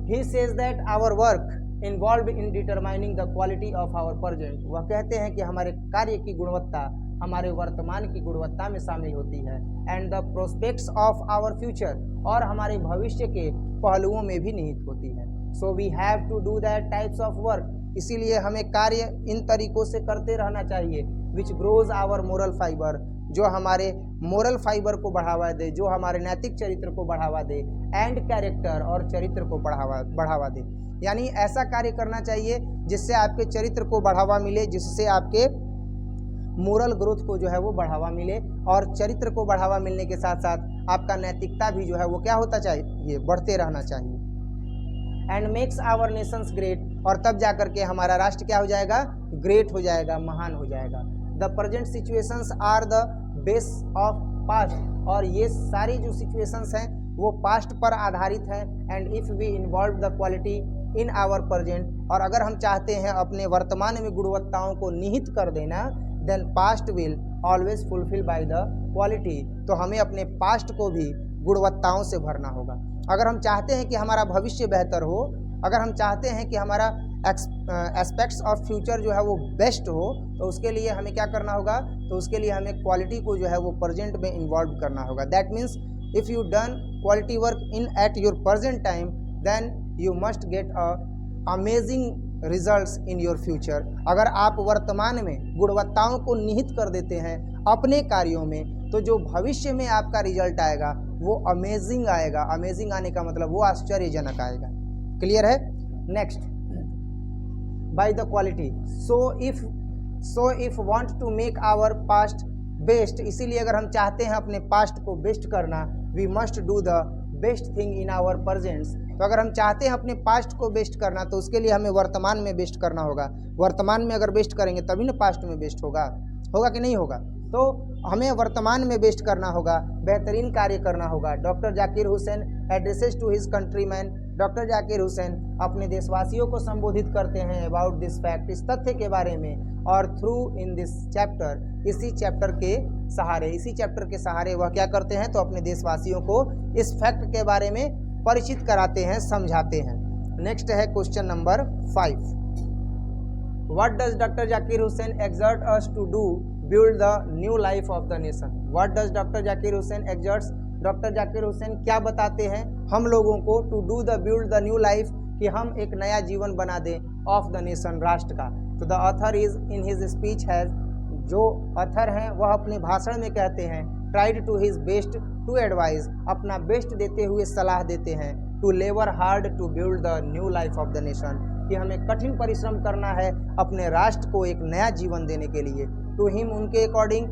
He says that our work involve in determining the quality of our present, वह कहते हैं कि हमारे कार्य की गुणवत्ता हमारे वर्तमान की गुणवत्ता में शामिल होती है। And the prospects of our future, और हमारे भविष्य के पहलुओं में भी निहित होती है। So we have to do that types of work, इसीलिए हमें कार्य इन तरीकों से करते रहना चाहिए which grows our moral fibre, जो हमारे मोरल फाइबर को बढ़ावा दे, जो हमारे नैतिक चरित्र को बढ़ावा दे, एंड कैरेक्टर, और चरित्र को बढ़ावा दे। यानी ऐसा कार्य करना चाहिए जिससे आपके चरित्र को बढ़ावा मिले, जिससे आपके मोरल ग्रोथ को जो है वो बढ़ावा मिले, और चरित्र को बढ़ावा मिलने के साथ साथ आपका नैतिकता भी जो है वो क्या होता चाहिए, बढ़ते रहना चाहिए। And makes our nations great, और तब जाकर के हमारा राष्ट्र क्या हो जाएगा, ग्रेट हो जाएगा, महान हो जाएगा। The present situations are the base of past, और ये सारी जो सिचुएशंस हैं वो पास्ट पर आधारित है। And if we involve the quality in our present, और अगर हम चाहते हैं अपने वर्तमान में गुणवत्ताओं को निहित कर देना, then past will always fulfil by the quality, तो हमें अपने पास्ट को भी गुणवत्ताओं से भरना होगा। अगर हम चाहते हैं कि हमारा भविष्य बेहतर हो, अगर हम चाहते हैं कि हमारा एस्पेक्ट्स ऑफ फ्यूचर जो है वो बेस्ट हो, तो उसके लिए हमें क्या करना होगा, तो उसके लिए हमें क्वालिटी को जो है वो प्रेजेंट में इन्वॉल्व करना होगा। That means if you done quality work in at your present time, then you must get a amazing results in your future. अगर आप वर्तमान में गुणवत्ताओं को निहित कर देते हैं अपने कार्यों में, तो जो भविष्य में आपका रिजल्ट आएगा वो अमेजिंग आएगा। अमेजिंग आने का मतलब वो आश्चर्यजनक आएगा। क्लियर है? Next, by the quality. So if want to make our past best, इसीलिए अगर हम चाहते हैं अपने पास्ट को बेस्ट करना, we must do the best thing in our presents. तो अगर हम चाहते हैं अपने पास्ट को बेस्ट करना, तो उसके लिए हमें वर्तमान में बेस्ट करना होगा। वर्तमान में अगर बेस्ट करेंगे तभी ना पास्ट में बेस्ट होगा कि नहीं होगा? तो हमें वर्तमान में बेस्ट करना होगा, बेहतरीन कार्य करना होगा। Doctor Zakir Hussain addresses to his countryman, doctor Zakir Hussain अपने देशवासियों को संबोधित करते हैं अबाउट दिस फैक्ट, इस तथ्य के बारे में। और थ्रू इन दिस चैप्टर, इसी चैप्टर के सहारे वह क्या करते हैं, तो अपने देशवासियों को इस फैक्ट के बारे में परिचित कराते हैं, समझाते हैं। नेक्स्ट है question number 5। What does doctor Zakir Hussain exert us to do build the new life of the nation? What does doctor Zakir Hussain exerts, doctor Zakir Hussain क्या बताते हैं हम लोगों को, to do the build the new life, कि हम एक नया जीवन बना दें, ऑफ द नेशन, राष्ट्र का। तो the author is in his speech has, जो ऑथर हैं वह अपने भाषण में कहते हैं, tried to his best to advise, अपना बेस्ट देते हुए सलाह देते हैं, to labour hard to build the new life of the nation, कि हमें कठिन परिश्रम करना है अपने राष्ट्र को एक नया जीवन देने के लिए। टू हिम, उनके अकॉर्डिंग,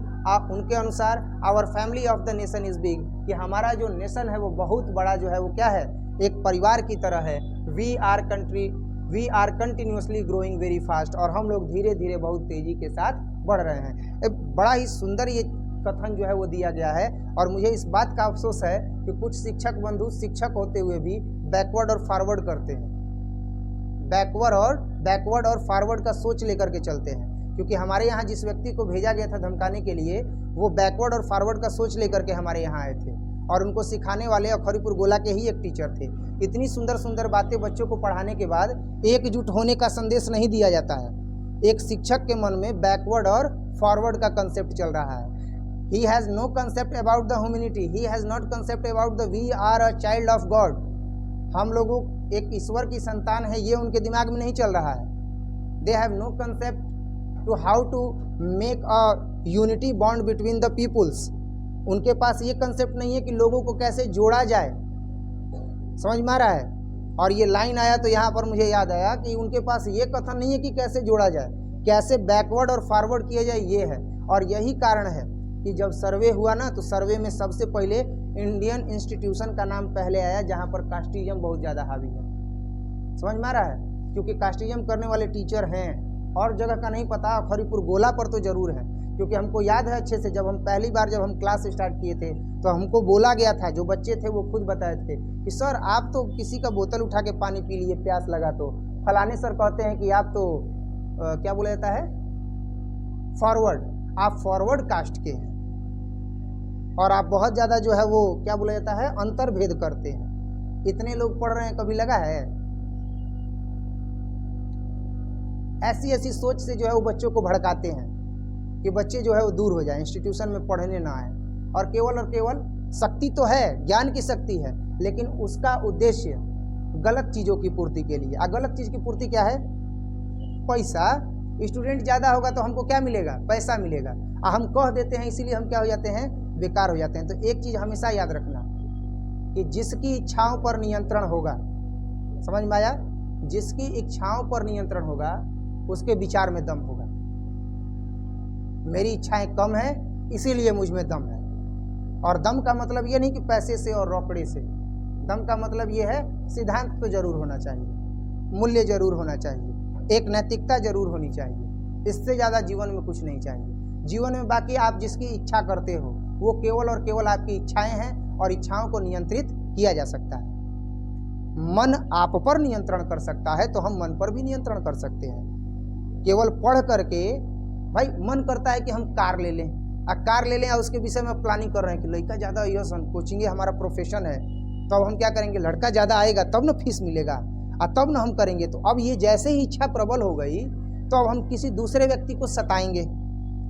उनके अनुसार, our family of the nation is big, कि हमारा जो नेशन है वो बहुत बड़ा जो है वो क्या है, एक परिवार की तरह है। We are continuously growing very fast, और हम लोग धीरे धीरे बहुत तेजी के साथ बढ़ रहे हैं। एक बड़ा ही सुंदर ये कथन जो है वो दिया गया है, और मुझे इस बात का अफसोस है कि कुछ शिक्षक बंधु शिक्षक होते हुए भी बैकवर्ड और फॉरवर्ड करते हैं, बैकवर्ड और फॉरवर्ड का सोच लेकर के चलते हैं। क्योंकि हमारे यहाँ जिस व्यक्ति को भेजा गया था धमकाने के लिए, वो बैकवर्ड और फॉरवर्ड का सोच लेकर के हमारे यहाँ आए थे, और उनको सिखाने वाले अखरीपुर गोला के ही एक टीचर थे। इतनी सुंदर सुंदर बातें बच्चों को पढ़ाने के बाद एकजुट होने का संदेश नहीं दिया जाता है। एक शिक्षक के मन में बैकवर्ड और फॉरवर्ड का कंसेप्ट चल रहा है। He has no concept about the humanity, he has not concept about the we are a child of God, हम लोगों एक ईश्वर की संतान है, ये उनके दिमाग में नहीं चल रहा है। They have no concept to how to make a unity bond between the peoples, उनके पास ये कंसेप्ट नहीं है कि लोगों को कैसे जोड़ा जाए। समझ में आ रहा है? और ये लाइन आया तो यहाँ पर मुझे याद आया कि उनके पास ये कथन नहीं है कि कैसे जोड़ा जाए, कैसे बैकवर्ड और फॉरवर्ड किया जाए, ये है। और यही कारण है कि जब सर्वे हुआ ना, तो सर्वे में सबसे पहले इंडियन इंस्टीट्यूशन का नाम पहले आया, जहाँ पर कास्टिज्म बहुत ज़्यादा हावी है। समझ में आ रहा है? क्योंकि कास्टिज्म करने वाले टीचर हैं, और जगह का नहीं पता, खरीपुर गोला पर तो जरूर है, क्योंकि हमको याद है अच्छे से, जब हम पहली बार जब हम क्लास स्टार्ट किए थे तो हमको बोला गया था, जो बच्चे थे वो खुद बताए थे कि सर आप तो किसी का बोतल उठा के पानी पी लिए, प्यास लगा तो फलाने सर कहते हैं कि आप तो क्या बोला जाता है, फॉरवर्ड, आप फॉरवर्ड कास्ट के हैं और आप बहुत ज़्यादा जो है वो क्या बोला जाता है, अंतर्भेद करते हैं। इतने लोग पढ़ रहे हैं, कभी लगा है? ऐसी ऐसी सोच से जो है वो बच्चों को भड़काते हैं कि बच्चे जो है वो दूर हो जाए, इंस्टीट्यूशन में पढ़ने ना आए। और केवल शक्ति तो है, ज्ञान की शक्ति है, लेकिन उसका उद्देश्य गलत चीज़ों की पूर्ति के लिए। गलत चीज़ की पूर्ति क्या है? पैसा। स्टूडेंट ज़्यादा होगा तो हमको क्या मिलेगा? पैसा मिलेगा। हम कह देते हैं, इसीलिए हम क्या हो जाते हैं, बेकार हो जाते हैं। तो एक चीज़ हमेशा याद रखना कि जिसकी इच्छाओं पर नियंत्रण होगा, समझ में आया, जिसकी इच्छाओं पर नियंत्रण होगा उसके विचार में दम होगा। मेरी इच्छाएं कम है इसीलिए मुझ में दम है। और दम का मतलब ये नहीं कि पैसे से और रोकड़े से, दम का मतलब ये है सिद्धांत तो जरूर होना चाहिए, मूल्य जरूर होना चाहिए, एक नैतिकता जरूर होनी चाहिए। इससे ज़्यादा जीवन में कुछ नहीं चाहिए। जीवन में बाकी आप जिसकी इच्छा करते हो वो केवल और केवल आपकी इच्छाएं हैं, और इच्छाओं को नियंत्रित किया जा सकता है। मन आप पर नियंत्रण कर सकता है तो हम मन पर भी नियंत्रण कर सकते हैं। केवल पढ़ करके, भाई मन करता है कि हम कार ले लें, कार ले लें और उसके विषय में प्लानिंग कर रहे हैं कि लड़का ज़्यादा ये सन कोचिंग हमारा प्रोफेशन है, तो अब हम क्या करेंगे, लड़का ज़्यादा आएगा तब ना फीस मिलेगा और तब ना हम करेंगे। तो अब ये जैसे ही इच्छा प्रबल हो गई तो अब हम किसी दूसरे व्यक्ति को सताएंगे।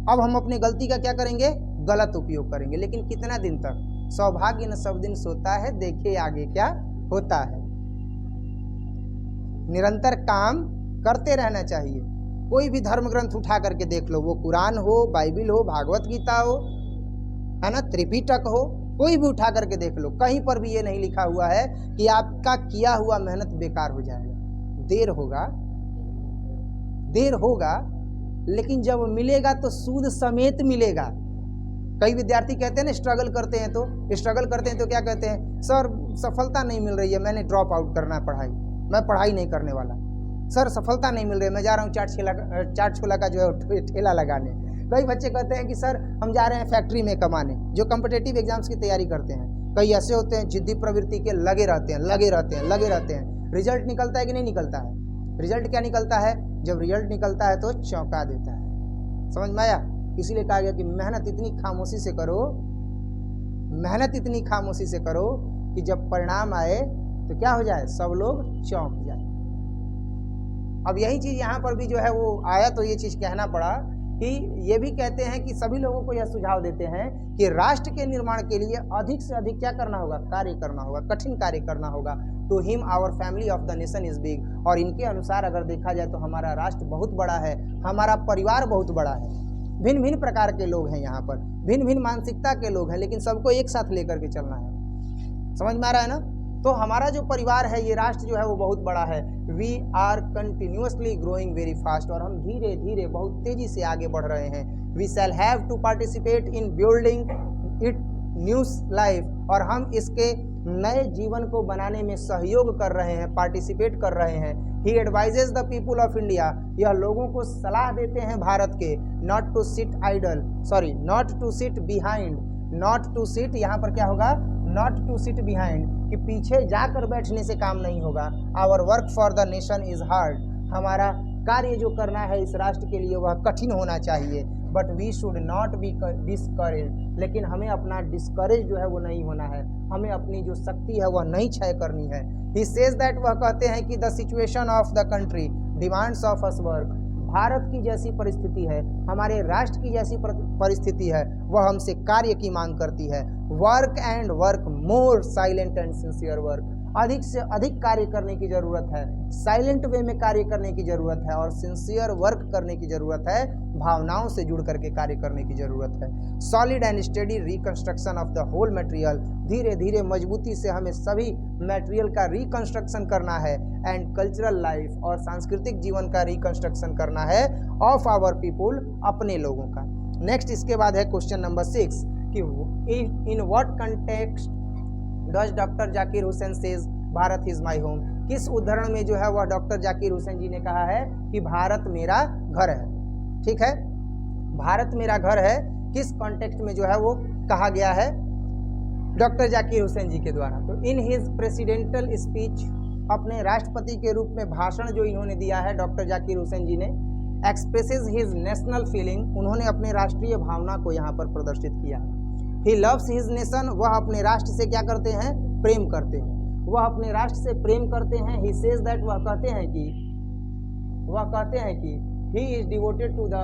अब हम अपने गलती का क्या करेंगे, गलत उपयोग करेंगे। लेकिन कितना दिन तक? सौभाग्य न सब दिन सोता है, देखे आगे क्या होता है। निरंतर काम करते रहना चाहिए। कोई भी धर्म ग्रंथ उठा करके देख लो, वो कुरान हो, बाइबिल हो, भागवत गीता हो, है ना, त्रिपिटक हो, कोई भी उठा करके देख लो, कहीं पर भी ये नहीं लिखा हुआ है कि आपका किया हुआ मेहनत बेकार हो जाएगा। देर होगा लेकिन जब मिलेगा तो सूद समेत मिलेगा। कई विद्यार्थी कहते हैं ना, स्ट्रगल करते हैं तो क्या कहते हैं, सर सफलता नहीं मिल रही है, मैंने ड्रॉप आउट करना है पढ़ाई, मैं पढ़ाई नहीं करने वाला। सर सफलता नहीं मिल रही है, मैं जा रहा हूँ चाट छोला का जो है ठेला लगाने। कई बच्चे कहते हैं कि सर हम जा रहे हैं फैक्ट्री में कमाने, जो कॉम्पिटिटिव एग्जाम्स की तैयारी करते हैं। कई ऐसे होते हैं जिद्दी प्रवृत्ति के, लगे रहते हैं। रिजल्ट निकलता है कि नहीं निकलता है? रिजल्ट क्या निकलता है? जब रिजल्ट निकलता है तो चौंका देता है। समझ में आया? इसीलिए कहा गया कि मेहनत इतनी खामोशी से करो कि जब परिणाम आए तो क्या हो जाए, सब लोग चौंक जाए। अब यही चीज़ यहाँ पर भी जो है वो आया, तो ये चीज़ कहना पड़ा कि ये भी कहते हैं कि सभी लोगों को यह सुझाव देते हैं कि राष्ट्र के निर्माण के लिए अधिक से अधिक क्या करना होगा, कार्य करना होगा, कठिन कार्य करना होगा। To him our family of the nation is big. और इनके अनुसार अगर देखा जाए तो हमारा राष्ट्र बहुत बड़ा है, हमारा परिवार बहुत बड़ा है। भिन्न भिन्न प्रकार के लोग हैं यहाँ पर, भिन्न भिन्न मानसिकता के लोग हैं, लेकिन सबको एक साथ लेकर के चलना है। समझ में आ रहा है ना? तो हमारा जो परिवार है, ये राष्ट्र जो है वो बहुत बड़ा है। We are continuously growing very fast, और हम धीरे धीरे बहुत तेजी से आगे बढ़ रहे हैं। We shall have to participate in building it new life, और हम इसके नए जीवन को बनाने में सहयोग कर रहे हैं, पार्टिसिपेट कर रहे हैं। He advises the people of India, यह लोगों को सलाह देते हैं भारत के, not to sit behind, not to sit, यहाँ पर क्या होगा, नॉट टू सिट बिहाइंड, कि पीछे जाकर बैठने से काम नहीं होगा। Our work for the nation is hard, हमारा कार्य जो करना है इस राष्ट्र के लिए वह कठिन होना चाहिए। But we should not be discourage, लेकिन हमें अपना डिस्करेज जो है वो नहीं होना है, हमें अपनी जो शक्ति है वह नहीं क्षय करनी है। ही सेज दैट, वह कहते हैं कि the situation of the country demands of us work, Bharat की जैसी परिस्थिति है, हमारे राष्ट्र की जैसी परिस्थिति है, वह हमसे कार्य की मांग करती है। Work and work more, silent and sincere work, अधिक से अधिक कार्य करने की ज़रूरत है, साइलेंट वे में कार्य करने की ज़रूरत है, और सिंसियर वर्क करने की ज़रूरत है, भावनाओं से जुड़ करके कार्य करने की ज़रूरत है। Solid and steady reconstruction of the whole material, धीरे धीरे मजबूती से हमें सभी मटेरियल का रिकंस्ट्रक्शन करना है। एंड कल्चरल लाइफ, और सांस्कृतिक जीवन का रिकंस्ट्रक्शन करना है, ऑफ आवर पीपुल, अपने लोगों का। नेक्स्ट इसके बाद है क्वेश्चन नंबर 6 कि in what context does doctor Zakir Hussain says Bharat is my home, किस उद्धरण में जो है वह डॉक्टर जाकिर हुसैन जी ने कहा है कि भारत मेरा घर है। ठीक है, भारत मेरा घर है किस कॉन्टेक्स्ट में जो है वो कहा गया है डॉक्टर जाकिर हुसैन जी के द्वारा। तो इन हिज प्रेसिडेंटल स्पीच, अपने राष्ट्रपति के रूप में भाषण जो इन्होंने दिया है डॉक्टर जाकिर हुसैन जी ने, एक्सप्रेसेस हिज नेशनल फीलिंग, उन्होंने अपने राष्ट्रीय भावना को यहाँ पर प्रदर्शित किया। ही लव्स हिज नेशन, वह अपने राष्ट्र से क्या करते हैं, प्रेम करते हैं, वह अपने राष्ट्र से प्रेम करते हैं। ही सेज दैट, वह कहते हैं कि he is devoted to the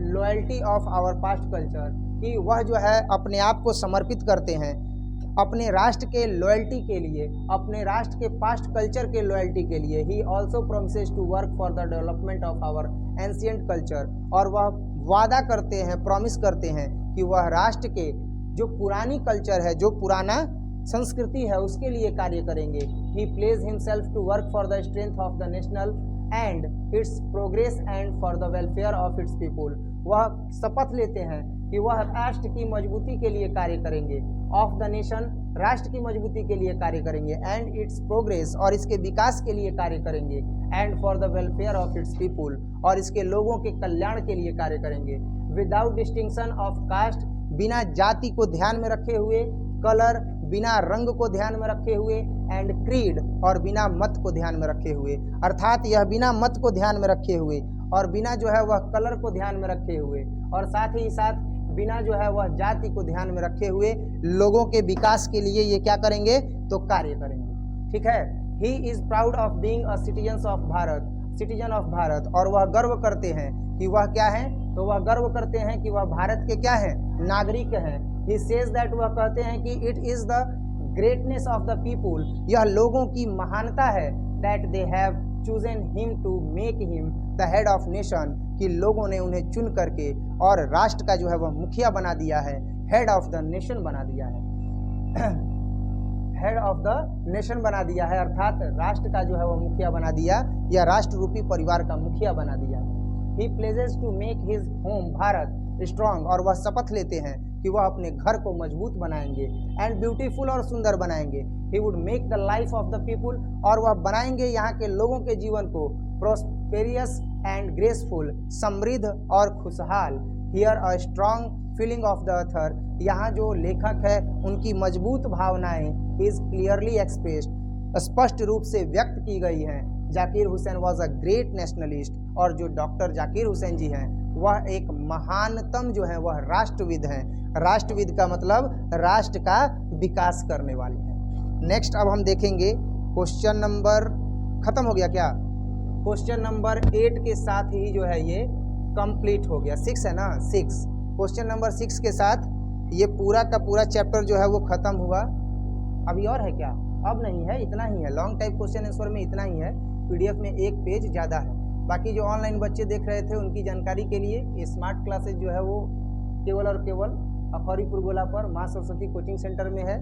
loyalty of our past culture, कि वह जो है अपने आप को समर्पित करते हैं अपने राष्ट्र के लॉयल्टी के लिए, अपने राष्ट्र के पास्ट कल्चर के लॉयल्टी के लिए। He also promises to work for the development of our ancient culture, और वह वादा करते हैं, प्रॉमिस करते हैं कि वह राष्ट्र के जो पुरानी कल्चर है, जो पुराना संस्कृति है, उसके लिए कार्य करेंगे। He pledge himself to work for the strength of the national and its progress and for the welfare of its people, वह शपथ लेते हैं कि वह राष्ट्र की मजबूती के लिए कार्य करेंगे, ऑफ द नेशन, राष्ट्र की मजबूती के लिए कार्य करेंगे, एंड इट्स प्रोग्रेस, और इसके विकास के लिए कार्य करेंगे, and for the welfare of its people, और इसके लोगों के कल्याण के लिए कार्य करेंगे। विदाउट डिस्टिंक्शन ऑफ कास्ट, बिना जाति को ध्यान में रखे हुए, कलर, बिना रंग को ध्यान में रखे हुए, एंड क्रीड, और बिना मत को ध्यान में रखे हुए, अर्थात यह बिना मत को ध्यान में रखे हुए और बिना जो है वह कलर को ध्यान में रखे हुए, और साथ ही साथ बिना जो है वह जाति को ध्यान में रखे हुए लोगों के विकास के लिए ये क्या करेंगे, तो कार्य करेंगे। ठीक है, he is proud of being a citizen of Bharat, और वह गर्व करते हैं कि वह क्या है, तो वह गर्व करते हैं कि वह भारत के क्या हैं, नागरिक हैं। ही सेज दैट, वह कहते हैं कि it is the greatness of the people, यह लोगों की महानता है, that they have chosen him to make him the head of nation, कि लोगों ने उन्हें चुन करके और राष्ट्र का जो है वह मुखिया बना दिया है, हेड ऑफ द नेशन बना दिया है हेड ऑफ द नेशन बना दिया है, अर्थात राष्ट्र का जो है वह मुखिया बना दिया, या राष्ट्र रूपी परिवार का मुखिया बना दिया। He pledges to make his home Bharat strong, और वह शपथ लेते हैं कि वह अपने घर को मजबूत बनाएंगे, एंड ब्यूटीफुल, और सुंदर बनाएंगे। He would make the life of the people, और वह बनाएंगे यहाँ के लोगों के जीवन को प्रोस्पेरियस एंड ग्रेसफुल, समृद्ध और खुशहाल। Here a strong feeling of the Athar, यहाँ जो लेखक है उनकी मजबूत भावनाएं इज क्लियरली एक्सप्रेस्ड, स्पष्ट रूप से व्यक्त की गई हैं। Zakir Hussain was a great nationalist, और जो डॉक्टर जाकिर हुसैन जी हैं वह एक महानतम जो है वह राष्ट्रविद हैं। राष्ट्रविद का मतलब राष्ट्र का विकास करने वाले हैं। नेक्स्ट अब हम देखेंगे क्वेश्चन नंबर, खत्म हो गया क्या, क्वेश्चन नंबर 8 के साथ ही जो है ये कंप्लीट हो गया। 6 है ना, 6, क्वेश्चन नंबर 6 के साथ ये पूरा का पूरा चैप्टर जो है वो खत्म हुआ। अभी और है क्या, अब नहीं है, इतना ही है। लॉन्ग टाइप क्वेश्चन आंसर में इतना ही है, पीडीएफ में एक पेज ज़्यादा है। बाकी जो ऑनलाइन बच्चे देख रहे थे उनकी जानकारी के लिए ये स्मार्ट क्लासेज जो है वो केवल और केवल अखौरीपुर गोला पर माँ सरस्वती कोचिंग सेंटर में है।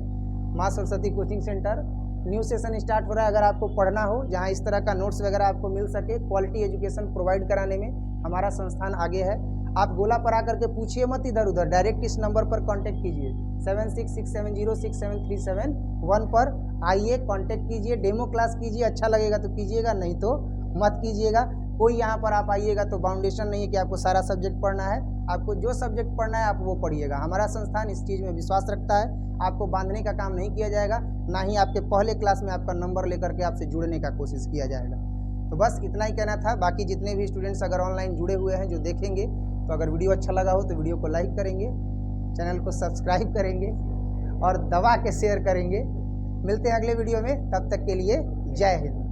माँ Saraswati coaching centre new session start हो रहा है। अगर आपको पढ़ना हो, जहाँ इस तरह का नोट्स वगैरह आपको मिल सके, क्वालिटी एजुकेशन प्रोवाइड कराने में हमारा संस्थान आगे है। आप गोला पर आकर के पूछिए मत इधर उधर, डायरेक्ट इस नंबर पर कांटेक्ट कीजिए 7667067371 पर आइए, कांटेक्ट कीजिए, डेमो क्लास कीजिए, अच्छा लगेगा तो कीजिएगा, नहीं तो मत कीजिएगा। कोई यहाँ पर आप आइएगा तो बाउंडेशन नहीं है कि आपको सारा सब्जेक्ट पढ़ना है, आपको जो सब्जेक्ट पढ़ना है आप वो पढ़िएगा। हमारा संस्थान इस चीज़ में विश्वास रखता है, आपको बांधने का काम नहीं किया जाएगा, ना ही आपके पहले क्लास में आपका नंबर लेकर के आपसे जुड़ने का कोशिश किया जाएगा। तो बस इतना ही कहना था। बाकी जितने भी स्टूडेंट्स अगर ऑनलाइन जुड़े हुए हैं जो देखेंगे, तो अगर वीडियो अच्छा लगा हो तो वीडियो को लाइक करेंगे, चैनल को सब्सक्राइब करेंगे और दबा के शेयर करेंगे। मिलते हैं अगले वीडियो में, तब तक के लिए जय हिंद।